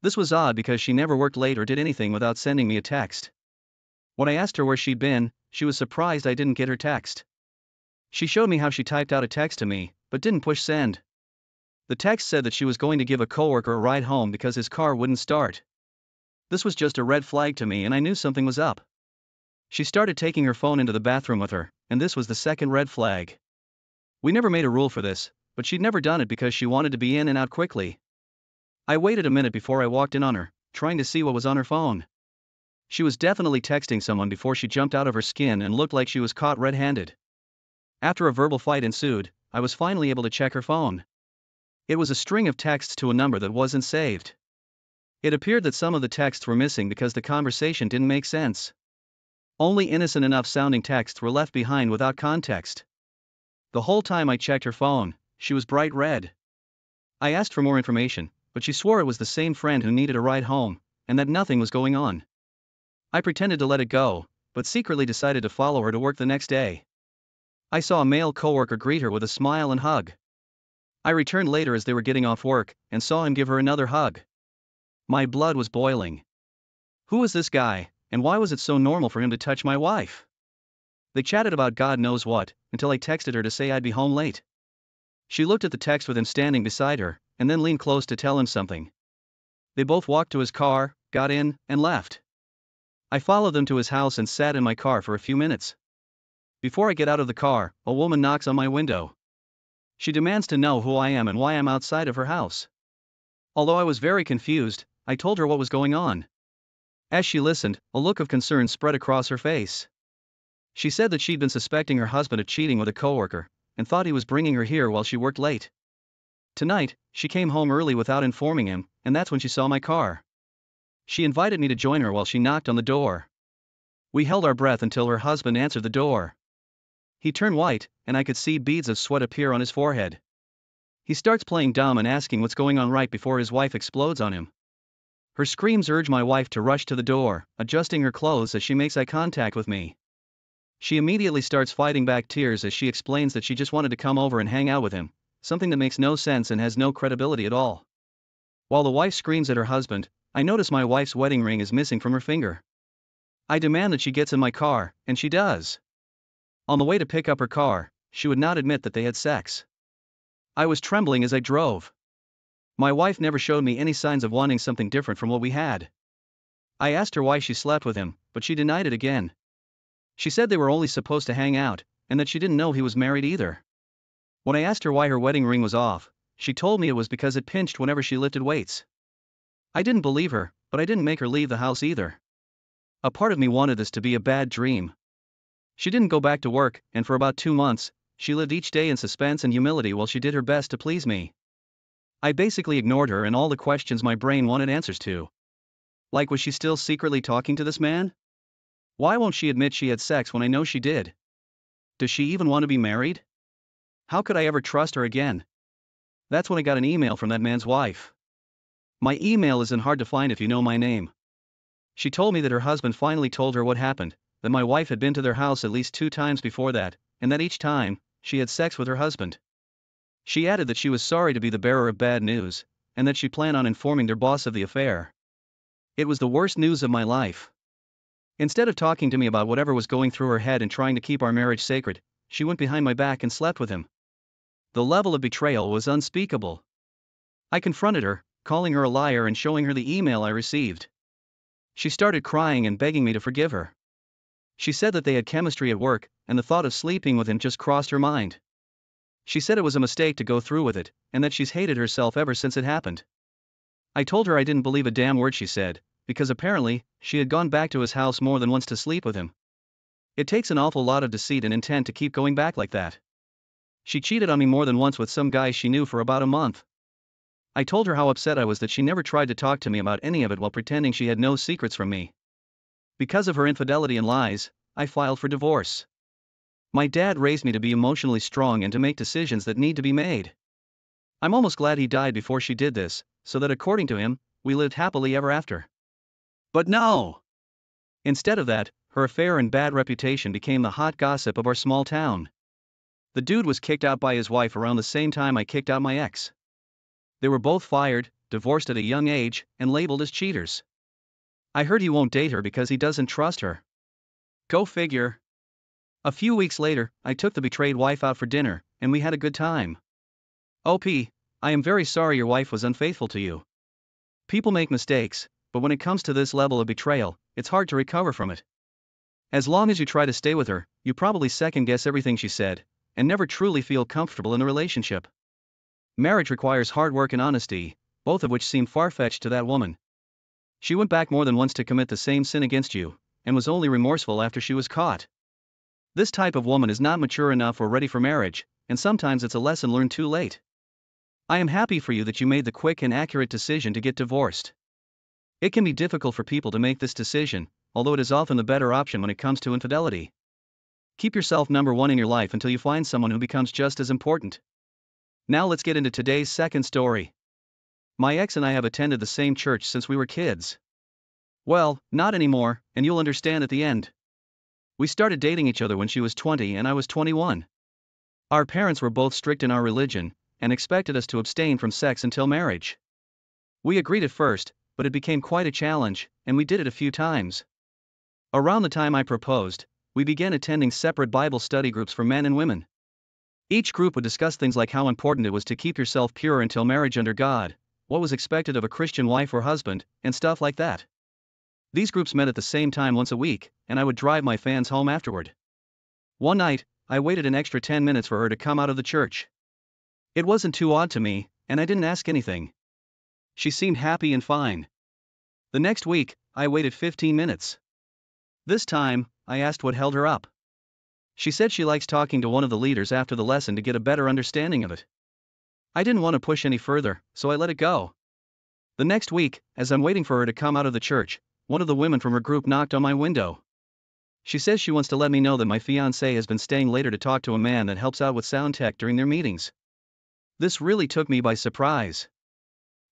This was odd because she never worked late or did anything without sending me a text. When I asked her where she'd been, she was surprised I didn't get her text. She showed me how she typed out a text to me, but didn't push send. The text said that she was going to give a coworker a ride home because his car wouldn't start. This was just a red flag to me and I knew something was up. She started taking her phone into the bathroom with her, and this was the second red flag. We never made a rule for this, but she'd never done it because she wanted to be in and out quickly. I waited a minute before I walked in on her, trying to see what was on her phone. She was definitely texting someone before she jumped out of her skin and looked like she was caught red-handed. After a verbal fight ensued, I was finally able to check her phone. It was a string of texts to a number that wasn't saved. It appeared that some of the texts were missing because the conversation didn't make sense. Only innocent enough sounding texts were left behind without context. The whole time I checked her phone, she was bright red. I asked for more information, but she swore it was the same friend who needed a ride home, and that nothing was going on. I pretended to let it go, but secretly decided to follow her to work the next day. I saw a male coworker greet her with a smile and hug. I returned later as they were getting off work, and saw him give her another hug. My blood was boiling. Who was this guy, and why was it so normal for him to touch my wife? They chatted about God knows what, until I texted her to say I'd be home late. She looked at the text with him standing beside her, and then leaned close to tell him something. They both walked to his car, got in, and left. I followed them to his house and sat in my car for a few minutes. Before I get out of the car, a woman knocks on my window. She demands to know who I am and why I'm outside of her house. Although I was very confused, I told her what was going on. As she listened, a look of concern spread across her face. She said that she'd been suspecting her husband of cheating with a coworker, and thought he was bringing her here while she worked late. Tonight, she came home early without informing him, and that's when she saw my car. She invited me to join her while she knocked on the door. We held our breath until her husband answered the door. He turned white, and I could see beads of sweat appear on his forehead. He starts playing dumb and asking what's going on right before his wife explodes on him. Her screams urge my wife to rush to the door, adjusting her clothes as she makes eye contact with me. She immediately starts fighting back tears as she explains that she just wanted to come over and hang out with him, something that makes no sense and has no credibility at all. While the wife screams at her husband, I notice my wife's wedding ring is missing from her finger. I demand that she gets in my car, and she does. On the way to pick up her car, she would not admit that they had sex. I was trembling as I drove. My wife never showed me any signs of wanting something different from what we had. I asked her why she slept with him, but she denied it again. She said they were only supposed to hang out, and that she didn't know he was married either. When I asked her why her wedding ring was off, she told me it was because it pinched whenever she lifted weights. I didn't believe her, but I didn't make her leave the house either. A part of me wanted this to be a bad dream. She didn't go back to work, and for about 2 months, she lived each day in suspense and humility while she did her best to please me. I basically ignored her and all the questions my brain wanted answers to. Like, was she still secretly talking to this man? Why won't she admit she had sex when I know she did? Does she even want to be married? How could I ever trust her again? That's when I got an email from that man's wife. My email isn't hard to find if you know my name. She told me that her husband finally told her what happened, that my wife had been to their house at least 2 times before that, and that each time, she had sex with her husband. She added that she was sorry to be the bearer of bad news, and that she planned on informing their boss of the affair. It was the worst news of my life. Instead of talking to me about whatever was going through her head and trying to keep our marriage sacred, she went behind my back and slept with him. The level of betrayal was unspeakable. I confronted her, calling her a liar and showing her the email I received. She started crying and begging me to forgive her. She said that they had chemistry at work, and the thought of sleeping with him just crossed her mind. She said it was a mistake to go through with it, and that she's hated herself ever since it happened. I told her I didn't believe a damn word she said, because apparently, she had gone back to his house more than once to sleep with him. It takes an awful lot of deceit and intent to keep going back like that. She cheated on me more than once with some guy she knew for about a month. I told her how upset I was that she never tried to talk to me about any of it while pretending she had no secrets from me. Because of her infidelity and lies, I filed for divorce. My dad raised me to be emotionally strong and to make decisions that need to be made. I'm almost glad he died before she did this, so that according to him, we lived happily ever after. But no! Instead of that, her affair and bad reputation became the hot gossip of our small town. The dude was kicked out by his wife around the same time I kicked out my ex. They were both fired, divorced at a young age, and labeled as cheaters. I heard he won't date her because he doesn't trust her. Go figure. A few weeks later, I took the betrayed wife out for dinner, and we had a good time. OP, I am very sorry your wife was unfaithful to you. People make mistakes, but when it comes to this level of betrayal, it's hard to recover from it. As long as you try to stay with her, you probably second-guess everything she said, and never truly feel comfortable in the relationship. Marriage requires hard work and honesty, both of which seem far-fetched to that woman. She went back more than once to commit the same sin against you, and was only remorseful after she was caught. This type of woman is not mature enough or ready for marriage, and sometimes it's a lesson learned too late. I am happy for you that you made the quick and accurate decision to get divorced. It can be difficult for people to make this decision, although it is often the better option when it comes to infidelity. Keep yourself number one in your life until you find someone who becomes just as important. Now let's get into today's second story. My ex and I have attended the same church since we were kids. Well, not anymore, and you'll understand at the end. We started dating each other when she was 20 and I was 21. Our parents were both strict in our religion, and expected us to abstain from sex until marriage. We agreed at first, but it became quite a challenge, and we did it a few times. Around the time I proposed, we began attending separate Bible study groups for men and women. Each group would discuss things like how important it was to keep yourself pure until marriage under God, what was expected of a Christian wife or husband, and stuff like that. These groups met at the same time once a week, and I would drive my fans home afterward. One night, I waited an extra 10 minutes for her to come out of the church. It wasn't too odd to me, and I didn't ask anything. She seemed happy and fine. The next week, I waited 15 minutes. This time, I asked what held her up. She said she likes talking to one of the leaders after the lesson to get a better understanding of it. I didn't want to push any further, so I let it go. The next week, as I'm waiting for her to come out of the church, one of the women from her group knocked on my window. She says she wants to let me know that my fiancé has been staying later to talk to a man that helps out with sound tech during their meetings. This really took me by surprise.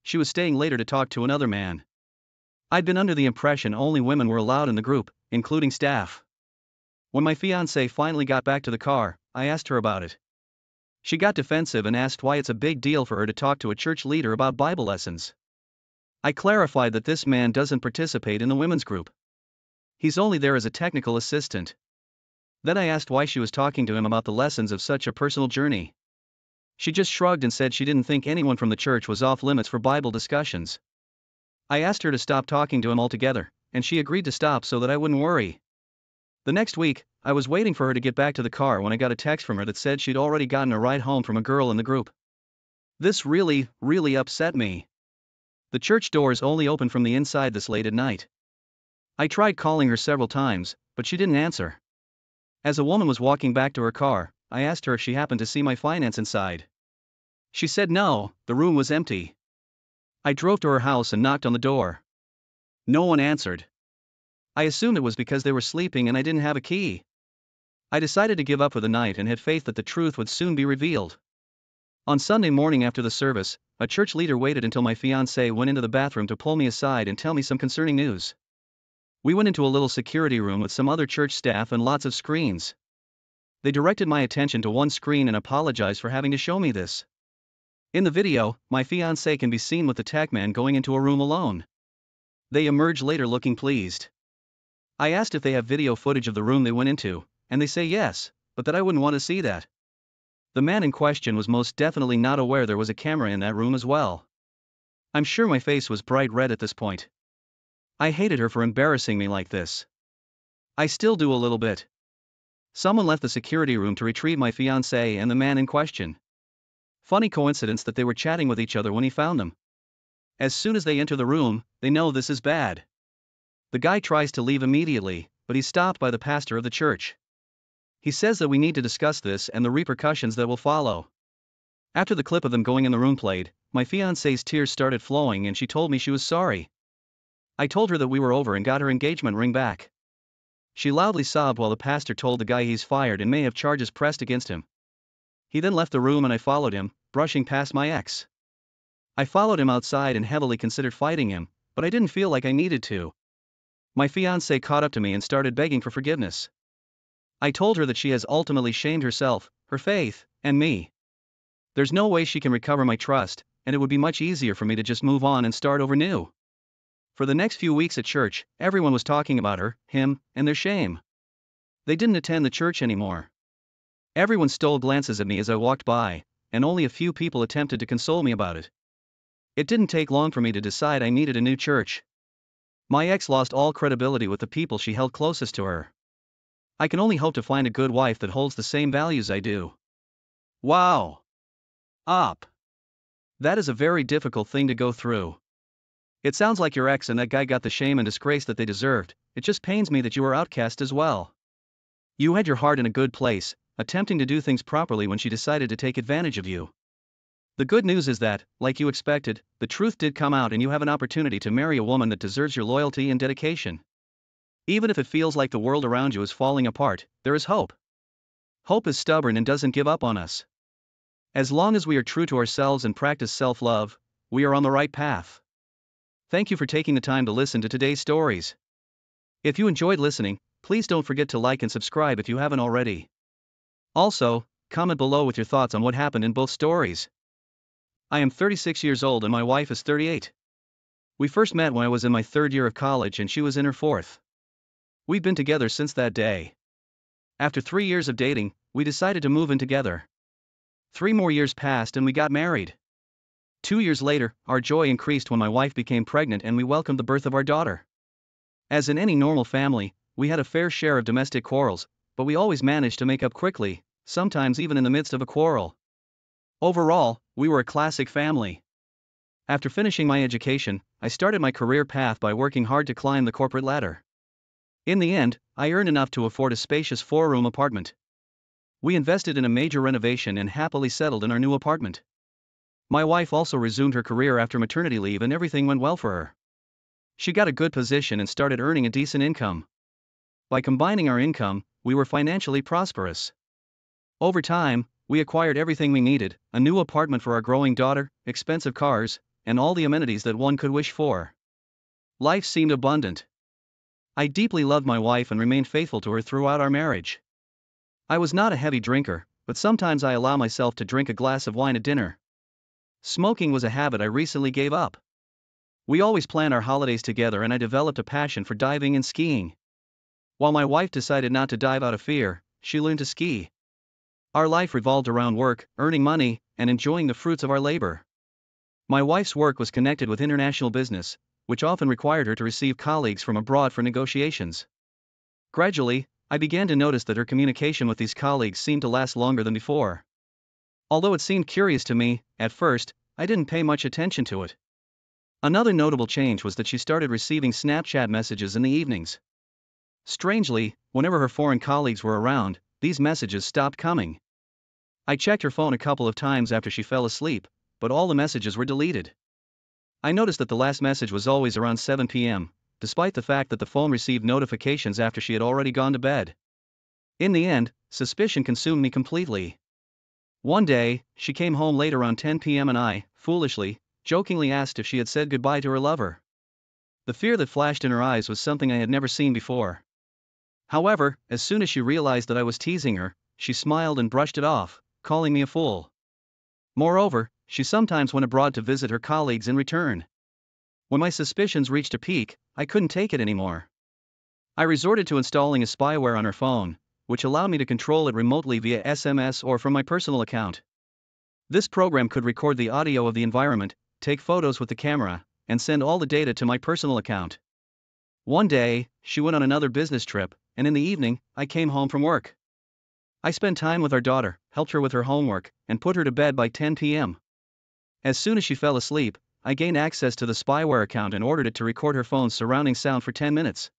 She was staying later to talk to another man. I'd been under the impression only women were allowed in the group, including staff. When my fiancé finally got back to the car, I asked her about it. She got defensive and asked why it's a big deal for her to talk to a church leader about Bible lessons. I clarified that this man doesn't participate in the women's group. He's only there as a technical assistant. Then I asked why she was talking to him about the lessons of such a personal journey. She just shrugged and said she didn't think anyone from the church was off limits for Bible discussions. I asked her to stop talking to him altogether, and she agreed to stop so that I wouldn't worry. The next week, I was waiting for her to get back to the car when I got a text from her that said she'd already gotten a ride home from a girl in the group. This really upset me. The church doors only open from the inside this late at night. I tried calling her several times, but she didn't answer. As a woman was walking back to her car, I asked her if she happened to see my finance inside. She said no, the room was empty. I drove to her house and knocked on the door. No one answered. I assumed it was because they were sleeping and I didn't have a key. I decided to give up for the night and had faith that the truth would soon be revealed. On Sunday morning after the service, a church leader waited until my fiancé went into the bathroom to pull me aside and tell me some concerning news. We went into a little security room with some other church staff and lots of screens. They directed my attention to one screen and apologized for having to show me this. In the video, my fiancé can be seen with the tech man going into a room alone. They emerge later looking pleased. I asked if they have video footage of the room they went into, and they say yes, but that I wouldn't want to see that. The man in question was most definitely not aware there was a camera in that room as well. I'm sure my face was bright red at this point. I hated her for embarrassing me like this. I still do a little bit. Someone left the security room to retrieve my fiancé and the man in question. Funny coincidence that they were chatting with each other when he found them. As soon as they enter the room, they know this is bad. The guy tries to leave immediately, but he's stopped by the pastor of the church. He says that we need to discuss this and the repercussions that will follow. After the clip of them going in the room played, my fiancé's tears started flowing and she told me she was sorry. I told her that we were over and got her engagement ring back. She loudly sobbed while the pastor told the guy he's fired and may have charges pressed against him. He then left the room and I followed him, brushing past my ex. I followed him outside and heavily considered fighting him, but I didn't feel like I needed to. My fiancé caught up to me and started begging for forgiveness. I told her that she has ultimately shamed herself, her faith, and me. There's no way she can recover my trust, and it would be much easier for me to just move on and start over new. For the next few weeks at church, everyone was talking about her, him, and their shame. They didn't attend the church anymore. Everyone stole glances at me as I walked by, and only a few people attempted to console me about it. It didn't take long for me to decide I needed a new church. My ex lost all credibility with the people she held closest to her. I can only hope to find a good wife that holds the same values I do. Wow. That is a very difficult thing to go through. It sounds like your ex and that guy got the shame and disgrace that they deserved. It just pains me that you were outcast as well. You had your heart in a good place, attempting to do things properly when she decided to take advantage of you. The good news is that, like you expected, the truth did come out and you have an opportunity to marry a woman that deserves your loyalty and dedication. Even if it feels like the world around you is falling apart, there is hope. Hope is stubborn and doesn't give up on us. As long as we are true to ourselves and practice self-love, we are on the right path. Thank you for taking the time to listen to today's stories. If you enjoyed listening, please don't forget to like and subscribe if you haven't already. Also, comment below with your thoughts on what happened in both stories. I am 36 years old and my wife is 38. We first met when I was in my third year of college and she was in her fourth. We've been together since that day. After 3 years of dating, we decided to move in together. 3 more years passed and we got married. 2 years later, our joy increased when my wife became pregnant and we welcomed the birth of our daughter. As in any normal family, we had a fair share of domestic quarrels, but we always managed to make up quickly, sometimes even in the midst of a quarrel. Overall, we were a classic family. After finishing my education, I started my career path by working hard to climb the corporate ladder. In the end, I earned enough to afford a spacious 4-room apartment. We invested in a major renovation and happily settled in our new apartment. My wife also resumed her career after maternity leave and everything went well for her. She got a good position and started earning a decent income. By combining our income, we were financially prosperous. Over time, we acquired everything we needed, a new apartment for our growing daughter, expensive cars, and all the amenities that one could wish for. Life seemed abundant. I deeply loved my wife and remained faithful to her throughout our marriage. I was not a heavy drinker, but sometimes I allow myself to drink a glass of wine at dinner. Smoking was a habit I recently gave up. We always planned our holidays together and I developed a passion for diving and skiing. While my wife decided not to dive out of fear, she learned to ski. Our life revolved around work, earning money, and enjoying the fruits of our labor. My wife's work was connected with international business, which often required her to receive colleagues from abroad for negotiations. Gradually, I began to notice that her communication with these colleagues seemed to last longer than before. Although it seemed curious to me, at first, I didn't pay much attention to it. Another notable change was that she started receiving Snapchat messages in the evenings. Strangely, whenever her foreign colleagues were around, these messages stopped coming. I checked her phone a couple of times after she fell asleep, but all the messages were deleted. I noticed that the last message was always around 7 p.m., despite the fact that the phone received notifications after she had already gone to bed. In the end, suspicion consumed me completely. One day, she came home late around 10 p.m. and I, foolishly, jokingly asked if she had said goodbye to her lover. The fear that flashed in her eyes was something I had never seen before. However, as soon as she realized that I was teasing her, she smiled and brushed it off, calling me a fool. Moreover, she sometimes went abroad to visit her colleagues in return. When my suspicions reached a peak, I couldn't take it anymore. I resorted to installing a spyware on her phone, which allowed me to control it remotely via SMS or from my personal account. This program could record the audio of the environment, take photos with the camera, and send all the data to my personal account. One day, she went on another business trip, and in the evening, I came home from work. I spent time with our daughter, helped her with her homework, and put her to bed by 10 p.m. As soon as she fell asleep, I gained access to the spyware account and ordered it to record her phone's surrounding sound for 10 minutes.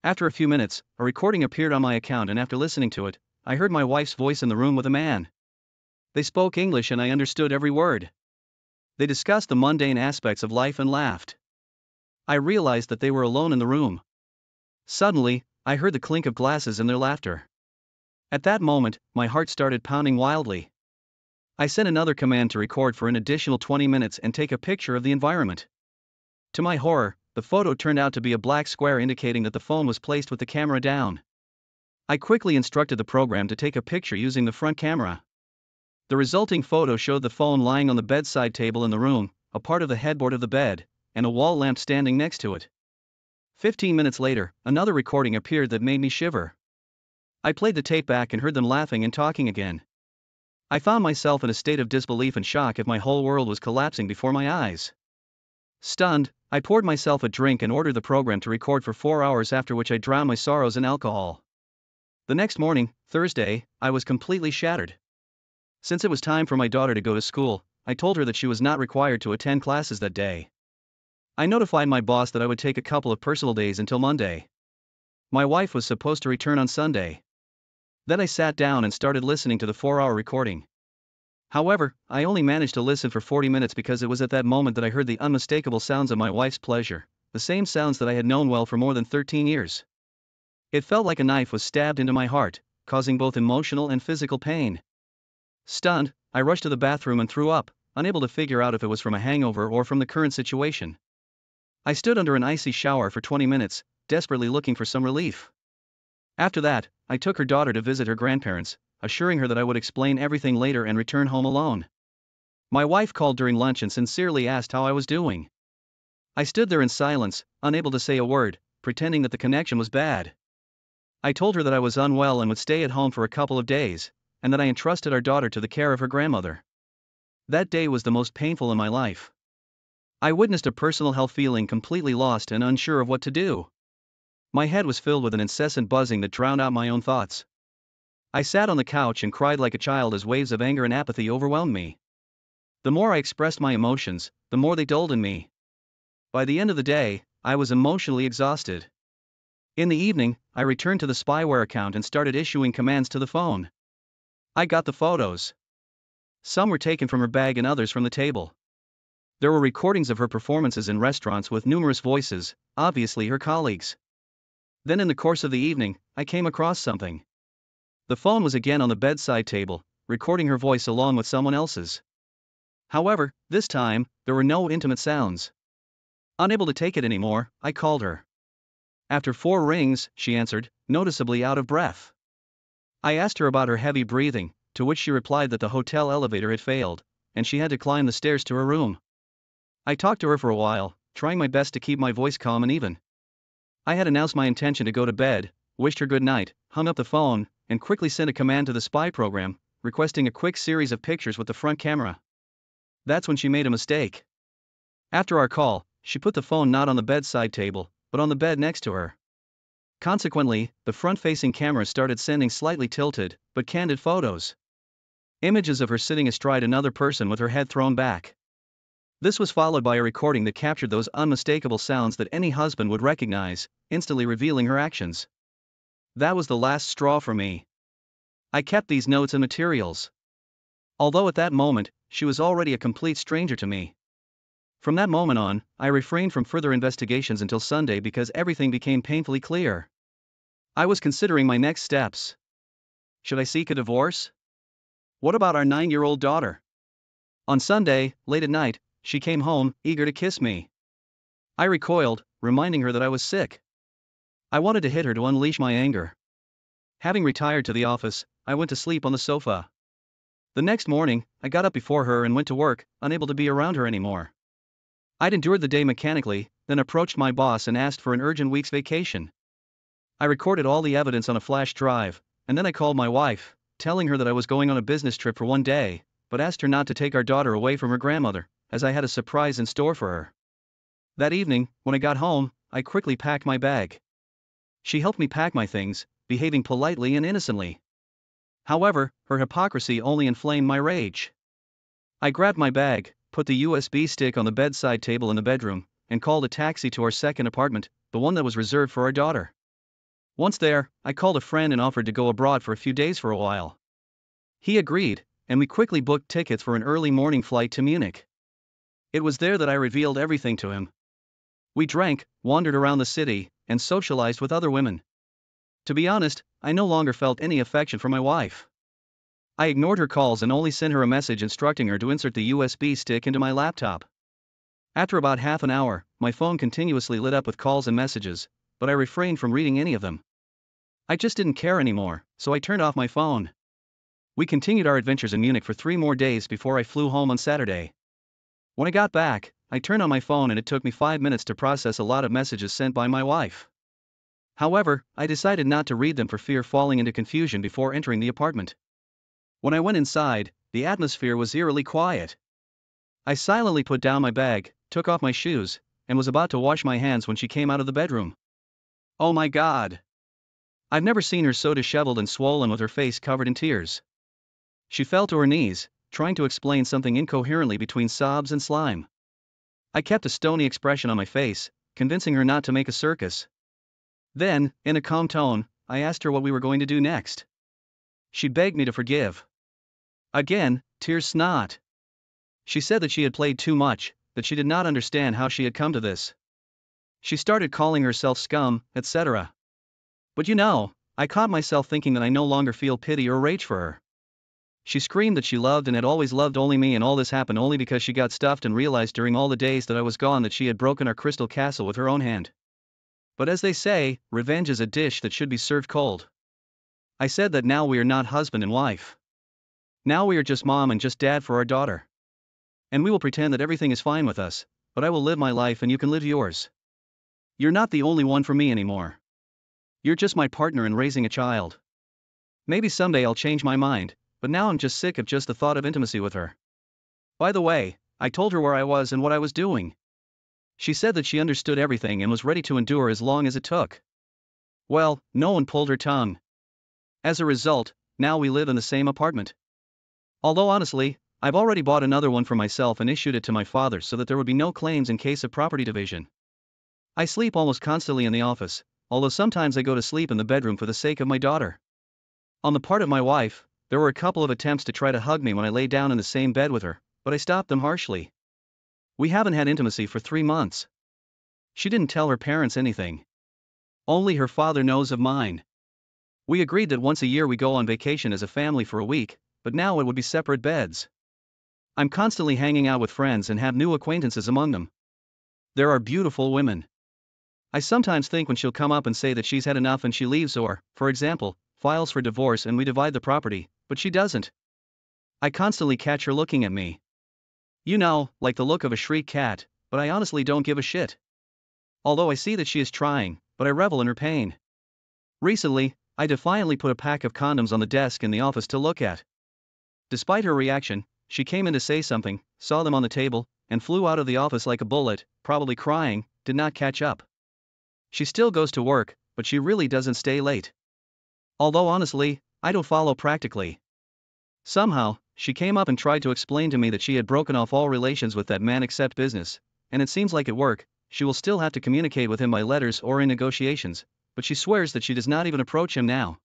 After a few minutes, a recording appeared on my account, and after listening to it, I heard my wife's voice in the room with a man. They spoke English and I understood every word. They discussed the mundane aspects of life and laughed. I realized that they were alone in the room. Suddenly, I heard the clink of glasses and their laughter. At that moment, my heart started pounding wildly. I sent another command to record for an additional 20 minutes and take a picture of the environment. To my horror, the photo turned out to be a black square indicating that the phone was placed with the camera down. I quickly instructed the program to take a picture using the front camera. The resulting photo showed the phone lying on the bedside table in the room, a part of the headboard of the bed, and a wall lamp standing next to it. 15 minutes later, another recording appeared that made me shiver. I played the tape back and heard them laughing and talking again. I found myself in a state of disbelief and shock if my whole world was collapsing before my eyes. Stunned, I poured myself a drink and ordered the program to record for 4 hours, after which I drowned my sorrows in alcohol. The next morning, Thursday, I was completely shattered. Since it was time for my daughter to go to school, I told her that she was not required to attend classes that day. I notified my boss that I would take a couple of personal days until Monday. My wife was supposed to return on Sunday. Then I sat down and started listening to the 4-hour recording. However, I only managed to listen for 40 minutes because it was at that moment that I heard the unmistakable sounds of my wife's pleasure, the same sounds that I had known well for more than 13 years. It felt like a knife was stabbed into my heart, causing both emotional and physical pain. Stunned, I rushed to the bathroom and threw up, unable to figure out if it was from a hangover or from the current situation. I stood under an icy shower for 20 minutes, desperately looking for some relief. After that, I took her daughter to visit her grandparents, assuring her that I would explain everything later and return home alone. My wife called during lunch and sincerely asked how I was doing. I stood there in silence, unable to say a word, pretending that the connection was bad. I told her that I was unwell and would stay at home for a couple of days, and that I entrusted our daughter to the care of her grandmother. That day was the most painful in my life. I witnessed a personal health feeling completely lost and unsure of what to do. My head was filled with an incessant buzzing that drowned out my own thoughts. I sat on the couch and cried like a child as waves of anger and apathy overwhelmed me. The more I expressed my emotions, the more they dulled in me. By the end of the day, I was emotionally exhausted. In the evening, I returned to the spyware account and started issuing commands to the phone. I got the photos. Some were taken from her bag and others from the table. There were recordings of her performances in restaurants with numerous voices, obviously her colleagues. Then in the course of the evening, I came across something. The phone was again on the bedside table, recording her voice along with someone else's. However, this time, there were no intimate sounds. Unable to take it anymore, I called her. After 4 rings, she answered, noticeably out of breath. I asked her about her heavy breathing, to which she replied that the hotel elevator had failed, and she had to climb the stairs to her room. I talked to her for a while, trying my best to keep my voice calm and even. I had announced my intention to go to bed, wished her good night, hung up the phone, and quickly sent a command to the spy program, requesting a quick series of pictures with the front camera. That's when she made a mistake. After our call, she put the phone not on the bedside table, but on the bed next to her. Consequently, the front-facing camera started sending slightly tilted, but candid photos. Images of her sitting astride another person with her head thrown back. This was followed by a recording that captured those unmistakable sounds that any husband would recognize, instantly revealing her actions. That was the last straw for me. I kept these notes and materials. Although at that moment, she was already a complete stranger to me. From that moment on, I refrained from further investigations until Sunday because everything became painfully clear. I was considering my next steps. Should I seek a divorce? What about our 9-year-old daughter? On Sunday, late at night, she came home, eager to kiss me. I recoiled, reminding her that I was sick. I wanted to hit her to unleash my anger. Having retired to the office, I went to sleep on the sofa. The next morning, I got up before her and went to work, unable to be around her anymore. I'd endured the day mechanically, then approached my boss and asked for an urgent week's vacation. I recorded all the evidence on a flash drive, and then I called my wife, telling her that I was going on a business trip for one day, but asked her not to take our daughter away from her grandmother, as I had a surprise in store for her. That evening, when I got home, I quickly packed my bag. She helped me pack my things, behaving politely and innocently. However, her hypocrisy only inflamed my rage. I grabbed my bag, put the USB stick on the bedside table in the bedroom, and called a taxi to our second apartment, the one that was reserved for our daughter. Once there, I called a friend and offered to go abroad for a few days for a while. He agreed, and we quickly booked tickets for an early morning flight to Munich. It was there that I revealed everything to him. We drank, wandered around the city, and socialized with other women. To be honest, I no longer felt any affection for my wife. I ignored her calls and only sent her a message instructing her to insert the USB stick into my laptop. After about half an hour, my phone continuously lit up with calls and messages, but I refrained from reading any of them. I just didn't care anymore, so I turned off my phone. We continued our adventures in Munich for 3 more days before I flew home on Saturday. When I got back, I turned on my phone and it took me 5 minutes to process a lot of messages sent by my wife. However, I decided not to read them for fear falling into confusion before entering the apartment. When I went inside, the atmosphere was eerily quiet. I silently put down my bag, took off my shoes, and was about to wash my hands when she came out of the bedroom. Oh my God! I've never seen her so disheveled and swollen with her face covered in tears. She fell to her knees, trying to explain something incoherently between sobs and slime. I kept a stony expression on my face, convincing her not to make a circus. Then, in a calm tone, I asked her what we were going to do next. She begged me to forgive. Again, tears snot. She said that she had played too much, that she did not understand how she had come to this. She started calling herself scum, etc. But I caught myself thinking that I no longer feel pity or rage for her. She screamed that she loved and had always loved only me, and all this happened only because she got stuffed and realized during all the days that I was gone that she had broken our crystal castle with her own hand. But as they say, revenge is a dish that should be served cold. I said that now we are not husband and wife. Now we are just mom and just dad for our daughter. And we will pretend that everything is fine with us, but I will live my life and you can live yours. You're not the only one for me anymore. You're just my partner in raising a child. Maybe someday I'll change my mind, but now I'm just sick of just the thought of intimacy with her. By the way, I told her where I was and what I was doing. She said that she understood everything and was ready to endure as long as it took. Well, no one pulled her tongue. As a result, now we live in the same apartment. Although honestly, I've already bought another one for myself and issued it to my father so that there would be no claims in case of property division. I sleep almost constantly in the office, although sometimes I go to sleep in the bedroom for the sake of my daughter. On the part of my wife, there were a couple of attempts to try to hug me when I lay down in the same bed with her, but I stopped them harshly. We haven't had intimacy for 3 months. She didn't tell her parents anything. Only her father knows of mine. We agreed that once a year we go on vacation as a family for a week, but now it would be separate beds. I'm constantly hanging out with friends and have new acquaintances among them. There are beautiful women. I sometimes think when she'll come up and say that she's had enough and she leaves, or, for example, files for divorce and we divide the property, but she doesn't. I constantly catch her looking at me. Like the look of a shriek cat, but I honestly don't give a shit. Although I see that she is trying, but I revel in her pain. Recently, I defiantly put a pack of condoms on the desk in the office to look at. Despite her reaction, she came in to say something, saw them on the table, and flew out of the office like a bullet, probably crying, did not catch up. She still goes to work, but she really doesn't stay late. Although honestly, I don't follow practically. Somehow, she came up and tried to explain to me that she had broken off all relations with that man except business, and it seems like at work, she will still have to communicate with him by letters or in negotiations, but she swears that she does not even approach him now.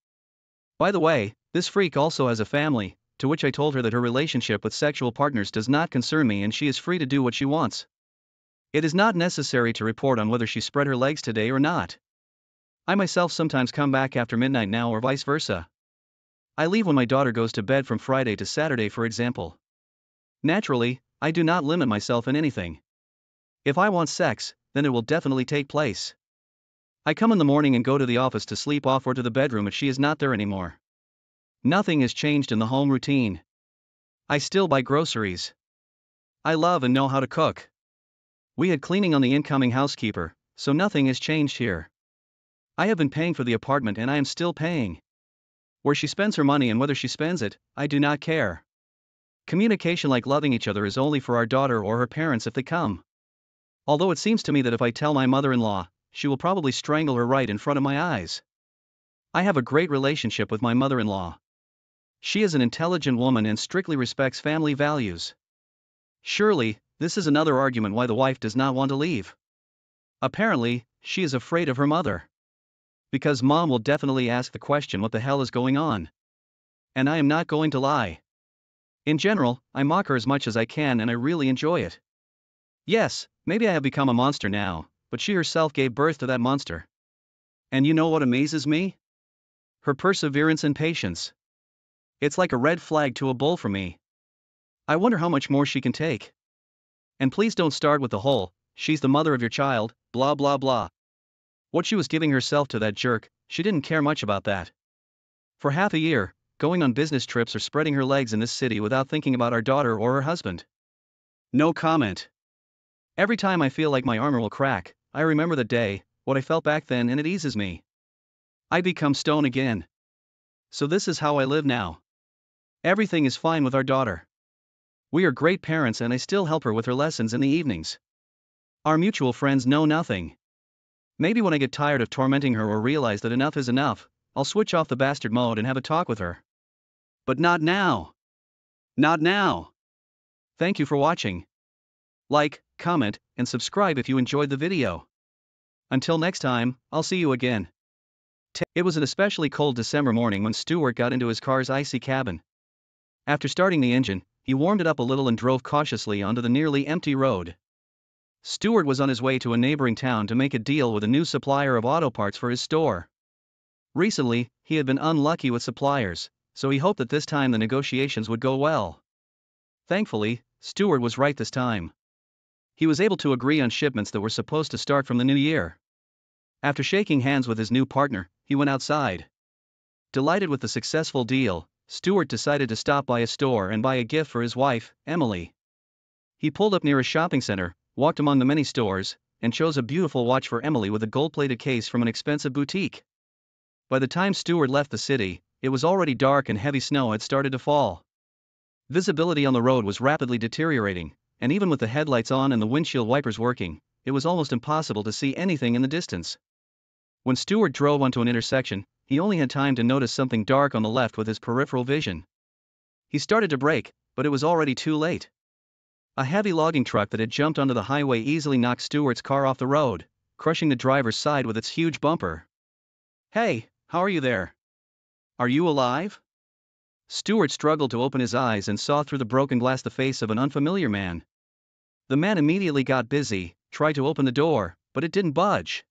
By the way, this freak also has a family, to which I told her that her relationship with sexual partners does not concern me and she is free to do what she wants. It is not necessary to report on whether she spread her legs today or not. I myself sometimes come back after midnight now or vice versa. I leave when my daughter goes to bed from Friday to Saturday, for example. Naturally, I do not limit myself in anything. If I want sex, then it will definitely take place. I come in the morning and go to the office to sleep off or to the bedroom if she is not there anymore. Nothing has changed in the home routine. I still buy groceries. I love and know how to cook. We had cleaning on the incoming housekeeper, so nothing has changed here. I have been paying for the apartment and I am still paying. Where she spends her money and whether she spends it, I do not care. Communication like loving each other is only for our daughter or her parents if they come. Although it seems to me that if I tell my mother-in-law, she will probably strangle her right in front of my eyes. I have a great relationship with my mother-in-law. She is an intelligent woman and strictly respects family values. Surely, this is another argument why the wife does not want to leave. Apparently, she is afraid of her mother. Because mom will definitely ask the question, what the hell is going on? And I am not going to lie. In general, I mock her as much as I can and I really enjoy it. Yes, maybe I have become a monster now, but she herself gave birth to that monster. And you know what amazes me? Her perseverance and patience. It's like a red flag to a bull for me. I wonder how much more she can take. And please don't start with the whole, she's the mother of your child, blah blah blah. What she was giving herself to that jerk, she didn't care much about that. For half a year, going on business trips or spreading her legs in this city without thinking about our daughter or her husband. No comment. Every time I feel like my armor will crack, I remember the day, what I felt back then, and it eases me. I become stone again. So this is how I live now. Everything is fine with our daughter. We are great parents and I still help her with her lessons in the evenings. Our mutual friends know nothing. Maybe when I get tired of tormenting her or realize that enough is enough, I'll switch off the bastard mode and have a talk with her. But not now. Not now. Thank you for watching. Like, comment, and subscribe if you enjoyed the video. Until next time, I'll see you again. It was an especially cold December morning when Stuart got into his car's icy cabin. After starting the engine, he warmed it up a little and drove cautiously onto the nearly empty road. Stuart was on his way to a neighboring town to make a deal with a new supplier of auto parts for his store. Recently, he had been unlucky with suppliers, so he hoped that this time the negotiations would go well. Thankfully, Stuart was right this time. He was able to agree on shipments that were supposed to start from the new year. After shaking hands with his new partner, he went outside. Delighted with the successful deal, Stuart decided to stop by a store and buy a gift for his wife, Emily. He pulled up near a shopping center, walked among the many stores, and chose a beautiful watch for Emily with a gold-plated case from an expensive boutique. By the time Stuart left the city, it was already dark and heavy snow had started to fall. Visibility on the road was rapidly deteriorating, and even with the headlights on and the windshield wipers working, it was almost impossible to see anything in the distance. When Stuart drove onto an intersection, he only had time to notice something dark on the left with his peripheral vision. He started to brake, but it was already too late. A heavy logging truck that had jumped onto the highway easily knocked Stuart's car off the road, crushing the driver's side with its huge bumper. "Hey, how are you there? Are you alive?" Stuart struggled to open his eyes and saw through the broken glass the face of an unfamiliar man. The man immediately got busy, tried to open the door, but it didn't budge.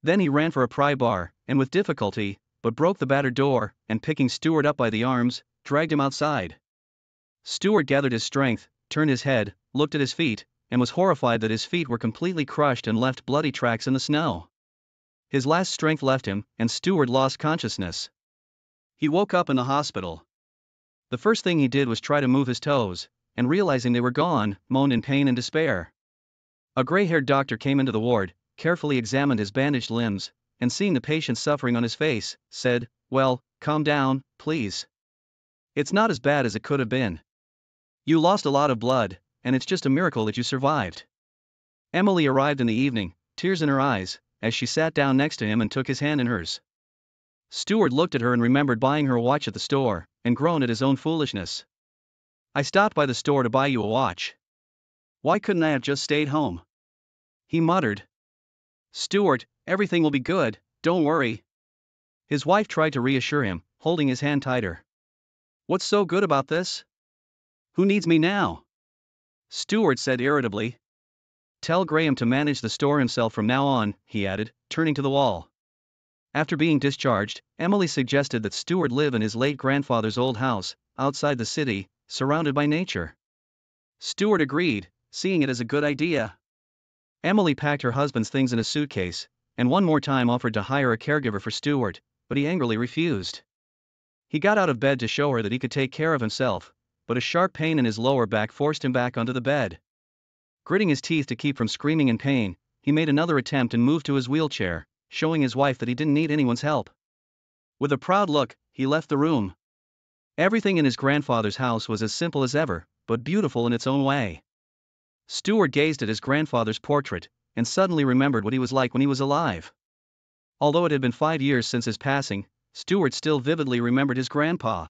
Then he ran for a pry bar, and with difficulty, but broke the battered door, and picking Stuart up by the arms, dragged him outside. Stuart gathered his strength, turned his head, looked at his feet, and was horrified that his feet were completely crushed and left bloody tracks in the snow. His last strength left him, and Stuart lost consciousness. He woke up in the hospital. The first thing he did was try to move his toes, and realizing they were gone, moaned in pain and despair. A gray-haired doctor came into the ward, carefully examined his bandaged limbs, and seeing the patient suffering on his face, said, "Well, calm down, please. It's not as bad as it could have been. You lost a lot of blood, and it's just a miracle that you survived. Emily arrived in the evening, tears in her eyes, as she sat down next to him and took his hand in hers. Stuart looked at her and remembered buying her a watch at the store, and groaned at his own foolishness. I stopped by the store to buy you a watch. Why couldn't I have just stayed home? He muttered. Stuart, everything will be good, don't worry. His wife tried to reassure him, holding his hand tighter. What's so good about this? Who needs me now? Stuart said irritably. Tell Graham to manage the store himself from now on, he added, turning to the wall. After being discharged, Emily suggested that Stuart live in his late grandfather's old house, outside the city, surrounded by nature. Stuart agreed, seeing it as a good idea. Emily packed her husband's things in a suitcase, and one more time offered to hire a caregiver for Stuart, but he angrily refused. He got out of bed to show her that he could take care of himself, but a sharp pain in his lower back forced him back onto the bed. Gritting his teeth to keep from screaming in pain, he made another attempt and moved to his wheelchair, showing his wife that he didn't need anyone's help. With a proud look, he left the room. Everything in his grandfather's house was as simple as ever, but beautiful in its own way. Stuart gazed at his grandfather's portrait, and suddenly remembered what he was like when he was alive. Although it had been 5 years since his passing, Stuart still vividly remembered his grandpa.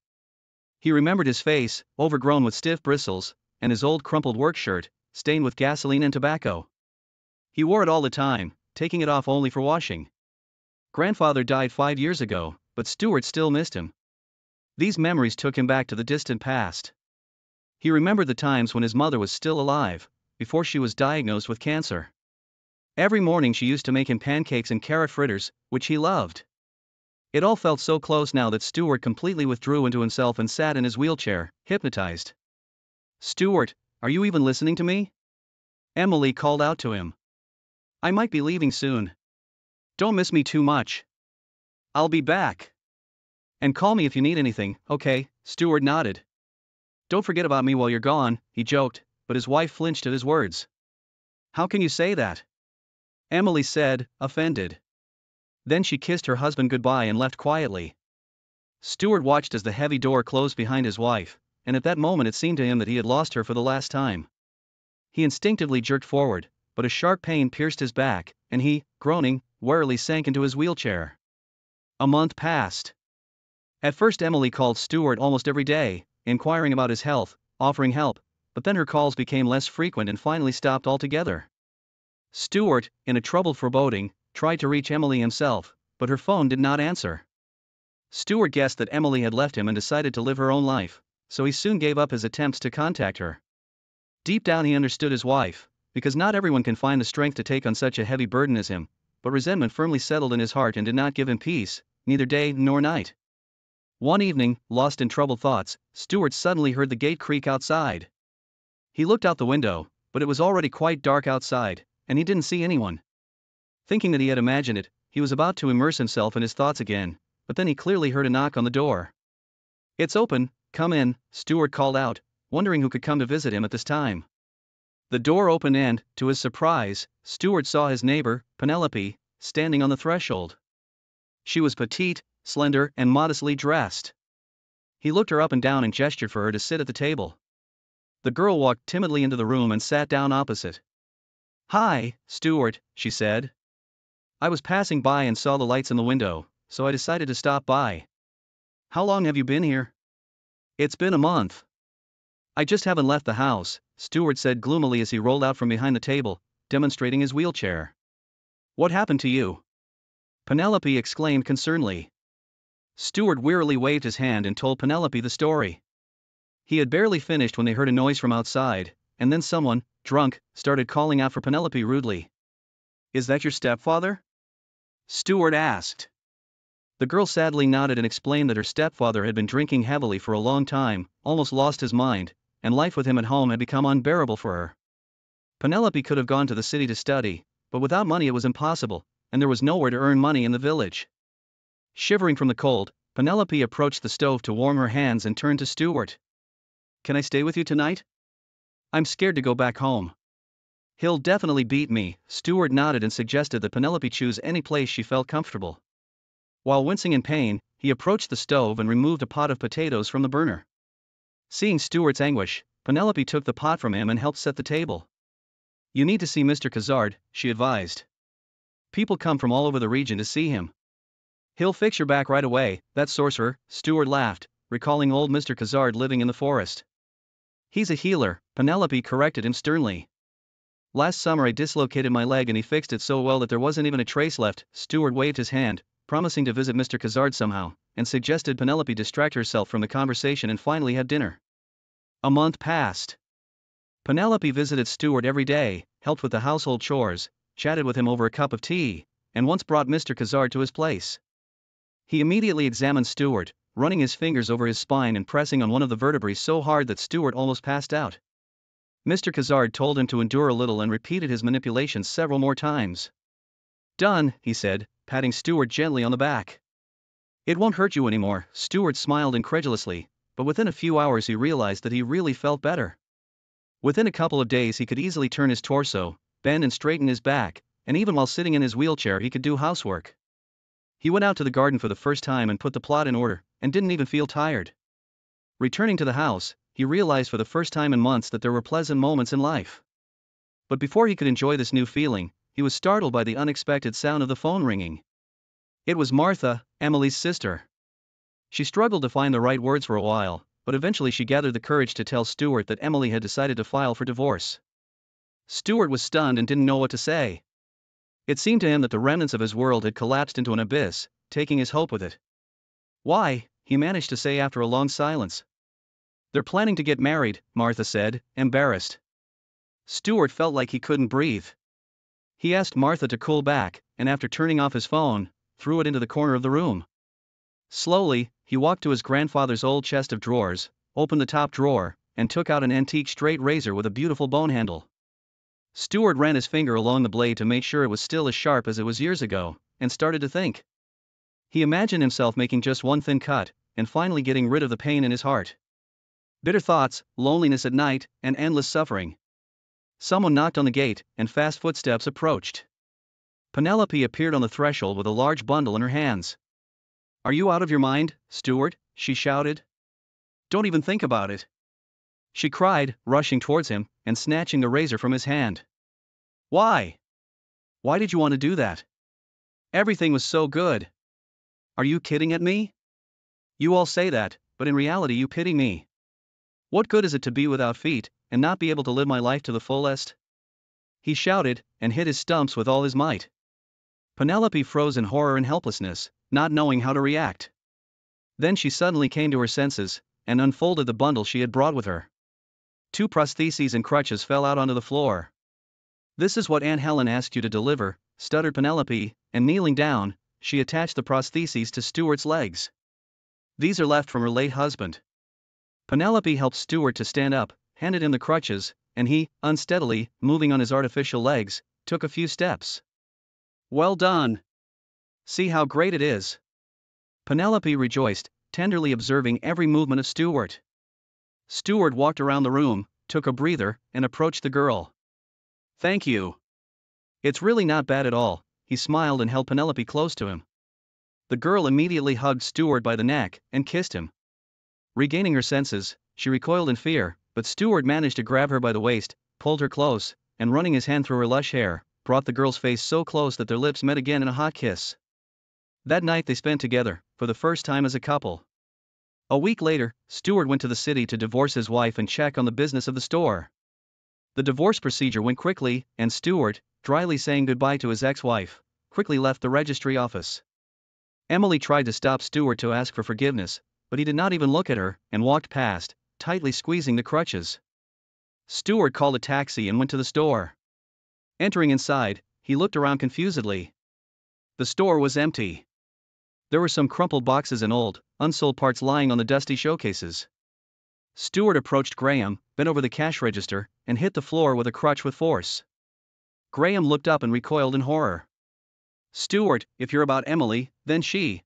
He remembered his face, overgrown with stiff bristles, and his old crumpled work shirt, stained with gasoline and tobacco. He wore it all the time, taking it off only for washing. Grandfather died 5 years ago, but Stuart still missed him. These memories took him back to the distant past. He remembered the times when his mother was still alive, before she was diagnosed with cancer. Every morning she used to make him pancakes and carrot fritters, which he loved. It all felt so close now that Stuart completely withdrew into himself and sat in his wheelchair, hypnotized. Stuart, are you even listening to me? Emily called out to him. I might be leaving soon. Don't miss me too much. I'll be back. And call me if you need anything, okay? Stuart nodded. Don't forget about me while you're gone, he joked, but his wife flinched at his words. How can you say that? Emily said, offended. Then she kissed her husband goodbye and left quietly. Stuart watched as the heavy door closed behind his wife, and at that moment it seemed to him that he had lost her for the last time. He instinctively jerked forward, but a sharp pain pierced his back, and he, groaning, wearily sank into his wheelchair. A month passed. At first Emily called Stuart almost every day, inquiring about his health, offering help, but then her calls became less frequent and finally stopped altogether. Stuart, in a troubled foreboding, tried to reach Emily himself, but her phone did not answer. Stuart guessed that Emily had left him and decided to live her own life, so he soon gave up his attempts to contact her. Deep down he understood his wife, because not everyone can find the strength to take on such a heavy burden as him, but resentment firmly settled in his heart and did not give him peace, neither day nor night. One evening, lost in troubled thoughts, Stuart suddenly heard the gate creak outside. He looked out the window, but it was already quite dark outside, and he didn't see anyone. Thinking that he had imagined it, he was about to immerse himself in his thoughts again, but then he clearly heard a knock on the door. It's open, come in, Stuart called out, wondering who could come to visit him at this time. The door opened and, to his surprise, Stuart saw his neighbor, Penelope, standing on the threshold. She was petite, slender, and modestly dressed. He looked her up and down and gestured for her to sit at the table. The girl walked timidly into the room and sat down opposite. Hi, Stuart, she said. I was passing by and saw the lights in the window, so I decided to stop by. How long have you been here? It's been a month. I just haven't left the house, Stuart said gloomily as he rolled out from behind the table, demonstrating his wheelchair. What happened to you? Penelope exclaimed concernedly. Stuart wearily waved his hand and told Penelope the story. He had barely finished when they heard a noise from outside, and then someone, drunk, started calling out for Penelope rudely. Is that your stepfather? Stuart asked. The girl sadly nodded and explained that her stepfather had been drinking heavily for a long time, almost lost his mind, and life with him at home had become unbearable for her. Penelope could have gone to the city to study, but without money it was impossible, and there was nowhere to earn money in the village. Shivering from the cold, Penelope approached the stove to warm her hands and turned to Stuart. Can I stay with you tonight? I'm scared to go back home. He'll definitely beat me, Stuart nodded and suggested that Penelope choose any place she felt comfortable. While wincing in pain, he approached the stove and removed a pot of potatoes from the burner. Seeing Stuart's anguish, Penelope took the pot from him and helped set the table. "You need to see Mr. Khazard," she advised. "People come from all over the region to see him. He'll fix your back right away." "That sorcerer," Stuart laughed, recalling old Mr. Khazard living in the forest. "He's a healer," Penelope corrected him sternly. "Last summer I dislocated my leg and he fixed it so well that there wasn't even a trace left." Stuart waved his hand, promising to visit Mr. Khazard somehow, and suggested Penelope distract herself from the conversation and finally have dinner. A month passed. Penelope visited Stuart every day, helped with the household chores, chatted with him over a cup of tea, and once brought Mr. Khazard to his place. He immediately examined Stuart, running his fingers over his spine and pressing on one of the vertebrae so hard that Stuart almost passed out. Mr. Khazard told him to endure a little and repeated his manipulations several more times. "Done," he said, patting Stuart gently on the back. "It won't hurt you anymore." Stuart smiled incredulously, but within a few hours he realized that he really felt better. Within a couple of days he could easily turn his torso, bend and straighten his back, and even while sitting in his wheelchair he could do housework. He went out to the garden for the first time and put the plot in order, and didn't even feel tired. Returning to the house, he realized for the first time in months that there were pleasant moments in life. But before he could enjoy this new feeling, he was startled by the unexpected sound of the phone ringing. It was Martha, Emily's sister. She struggled to find the right words for a while, but eventually she gathered the courage to tell Stuart that Emily had decided to file for divorce. Stuart was stunned and didn't know what to say. It seemed to him that the remnants of his world had collapsed into an abyss, taking his hope with it. "Why?" he managed to say after a long silence. "They're planning to get married," Martha said, embarrassed. Stuart felt like he couldn't breathe. He asked Martha to cool back, and after turning off his phone, threw it into the corner of the room. Slowly, he walked to his grandfather's old chest of drawers, opened the top drawer, and took out an antique straight razor with a beautiful bone handle. Stuart ran his finger along the blade to make sure it was still as sharp as it was years ago, and started to think. He imagined himself making just one thin cut, and finally getting rid of the pain in his heart. Bitter thoughts, loneliness at night, and endless suffering. Someone knocked on the gate, and fast footsteps approached. Penelope appeared on the threshold with a large bundle in her hands. "Are you out of your mind, Stuart?" she shouted. "Don't even think about it," she cried, rushing towards him, and snatching the razor from his hand. "Why? Why did you want to do that? Everything was so good. Are you kidding at me? You all say that, but in reality you pity me. What good is it to be without feet, and not be able to live my life to the fullest?" He shouted, and hit his stumps with all his might. Penelope froze in horror and helplessness, not knowing how to react. Then she suddenly came to her senses, and unfolded the bundle she had brought with her. 2 prostheses and crutches fell out onto the floor. "This is what Aunt Helen asked you to deliver," stuttered Penelope, and kneeling down, she attached the prostheses to Stuart's legs. "These are left from her late husband." Penelope helped Stuart to stand up, handed him the crutches, and he, unsteadily, moving on his artificial legs, took a few steps. "Well done. See how great it is." Penelope rejoiced, tenderly observing every movement of Stuart. Stuart walked around the room, took a breather, and approached the girl. "Thank you. It's really not bad at all," he smiled and held Penelope close to him. The girl immediately hugged Stuart by the neck and kissed him. Regaining her senses, she recoiled in fear, but Stuart managed to grab her by the waist, pulled her close, and running his hand through her lush hair, brought the girl's face so close that their lips met again in a hot kiss. That night they spent together, for the first time as a couple. A week later, Stuart went to the city to divorce his wife and check on the business of the store. The divorce procedure went quickly, and Stuart, dryly saying goodbye to his ex-wife, quickly left the registry office. Emily tried to stop Stuart to ask for forgiveness, but he did not even look at her, and walked past, tightly squeezing the crutches. Stuart called a taxi and went to the store. Entering inside, he looked around confusedly. The store was empty. There were some crumpled boxes and old, unsold parts lying on the dusty showcases. Stuart approached Graham, bent over the cash register, and hit the floor with a crutch with force. Graham looked up and recoiled in horror. "Stuart, if you're about Emily, then she..."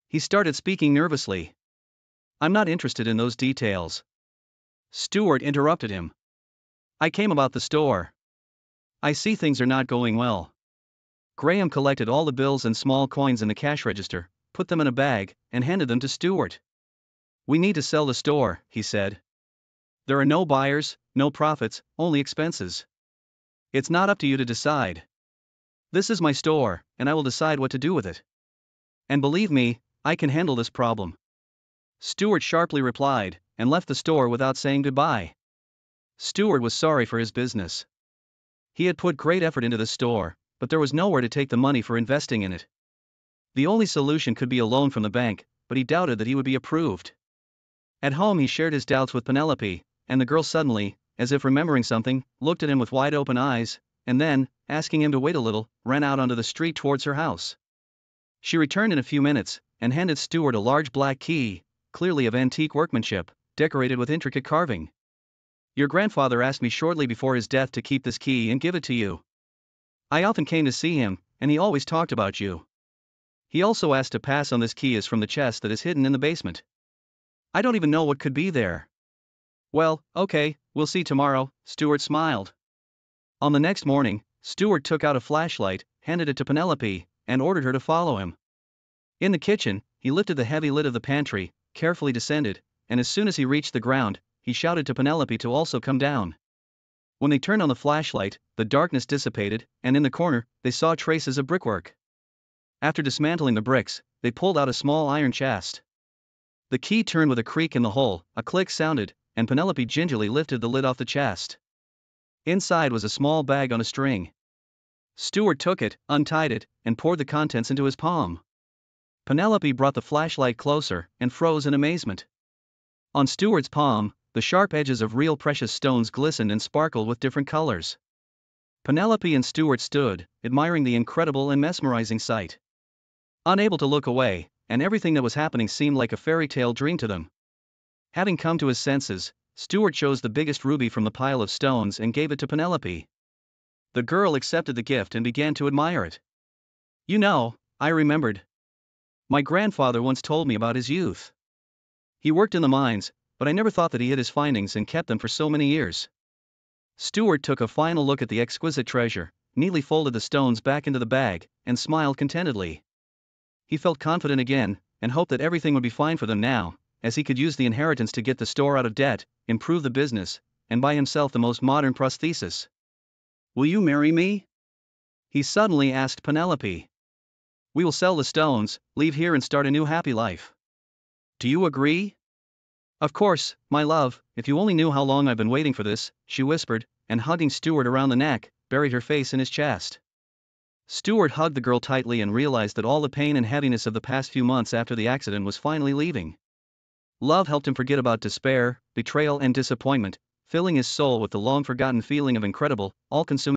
He started speaking nervously. "I'm not interested in those details." Stuart interrupted him. "I came about the store. I see things are not going well." Graham collected all the bills and small coins in the cash register, put them in a bag, and handed them to Stuart. We need to sell the store, he said. There are no buyers, no profits, only expenses. It's not up to you to decide. This is my store, and I will decide what to do with it. And believe me, I can handle this problem. Stewart sharply replied, and left the store without saying goodbye. Stewart was sorry for his business. He had put great effort into the store, but there was nowhere to take the money for investing in it. The only solution could be a loan from the bank, but he doubted that he would be approved. At home he shared his doubts with Penelope, and the girl suddenly, as if remembering something, looked at him with wide open eyes, and then, asking him to wait a little, ran out onto the street towards her house. She returned in a few minutes, and handed Stewart a large black key, clearly of antique workmanship, decorated with intricate carving. Your grandfather asked me shortly before his death to keep this key and give it to you. I often came to see him, and he always talked about you. He also asked to pass on this key as from the chest that is hidden in the basement. I don't even know what could be there. Well, okay, we'll see tomorrow, Stewart smiled. On the next morning, Stewart took out a flashlight, handed it to Penelope, and ordered her to follow him. In the kitchen, he lifted the heavy lid of the pantry, carefully descended, and as soon as he reached the ground, he shouted to Penelope to also come down. When they turned on the flashlight, the darkness dissipated, and in the corner, they saw traces of brickwork. After dismantling the bricks, they pulled out a small iron chest. The key turned with a creak in the hole, a click sounded, and Penelope gingerly lifted the lid off the chest. Inside was a small bag on a string. Stewart took it, untied it, and poured the contents into his palm. Penelope brought the flashlight closer, and froze in amazement. On Stewart's palm, the sharp edges of real precious stones glistened and sparkled with different colors. Penelope and Stewart stood, admiring the incredible and mesmerizing sight. Unable to look away, and everything that was happening seemed like a fairy tale dream to them. Having come to his senses, Stewart chose the biggest ruby from the pile of stones and gave it to Penelope. The girl accepted the gift and began to admire it. You know, I remembered. My grandfather once told me about his youth. He worked in the mines, but I never thought that he hid his findings and kept them for so many years. Stewart took a final look at the exquisite treasure, neatly folded the stones back into the bag, and smiled contentedly. He felt confident again, and hoped that everything would be fine for them now, as he could use the inheritance to get the store out of debt, improve the business, and buy himself the most modern prosthesis. Will you marry me? He suddenly asked Penelope. We will sell the stones, leave here and start a new happy life. Do you agree? Of course, my love, if you only knew how long I've been waiting for this, she whispered, and hugging Stewart around the neck, buried her face in his chest. Stewart hugged the girl tightly and realized that all the pain and heaviness of the past few months after the accident was finally leaving. Love helped him forget about despair, betrayal and disappointment, filling his soul with the long-forgotten feeling of incredible, all-consuming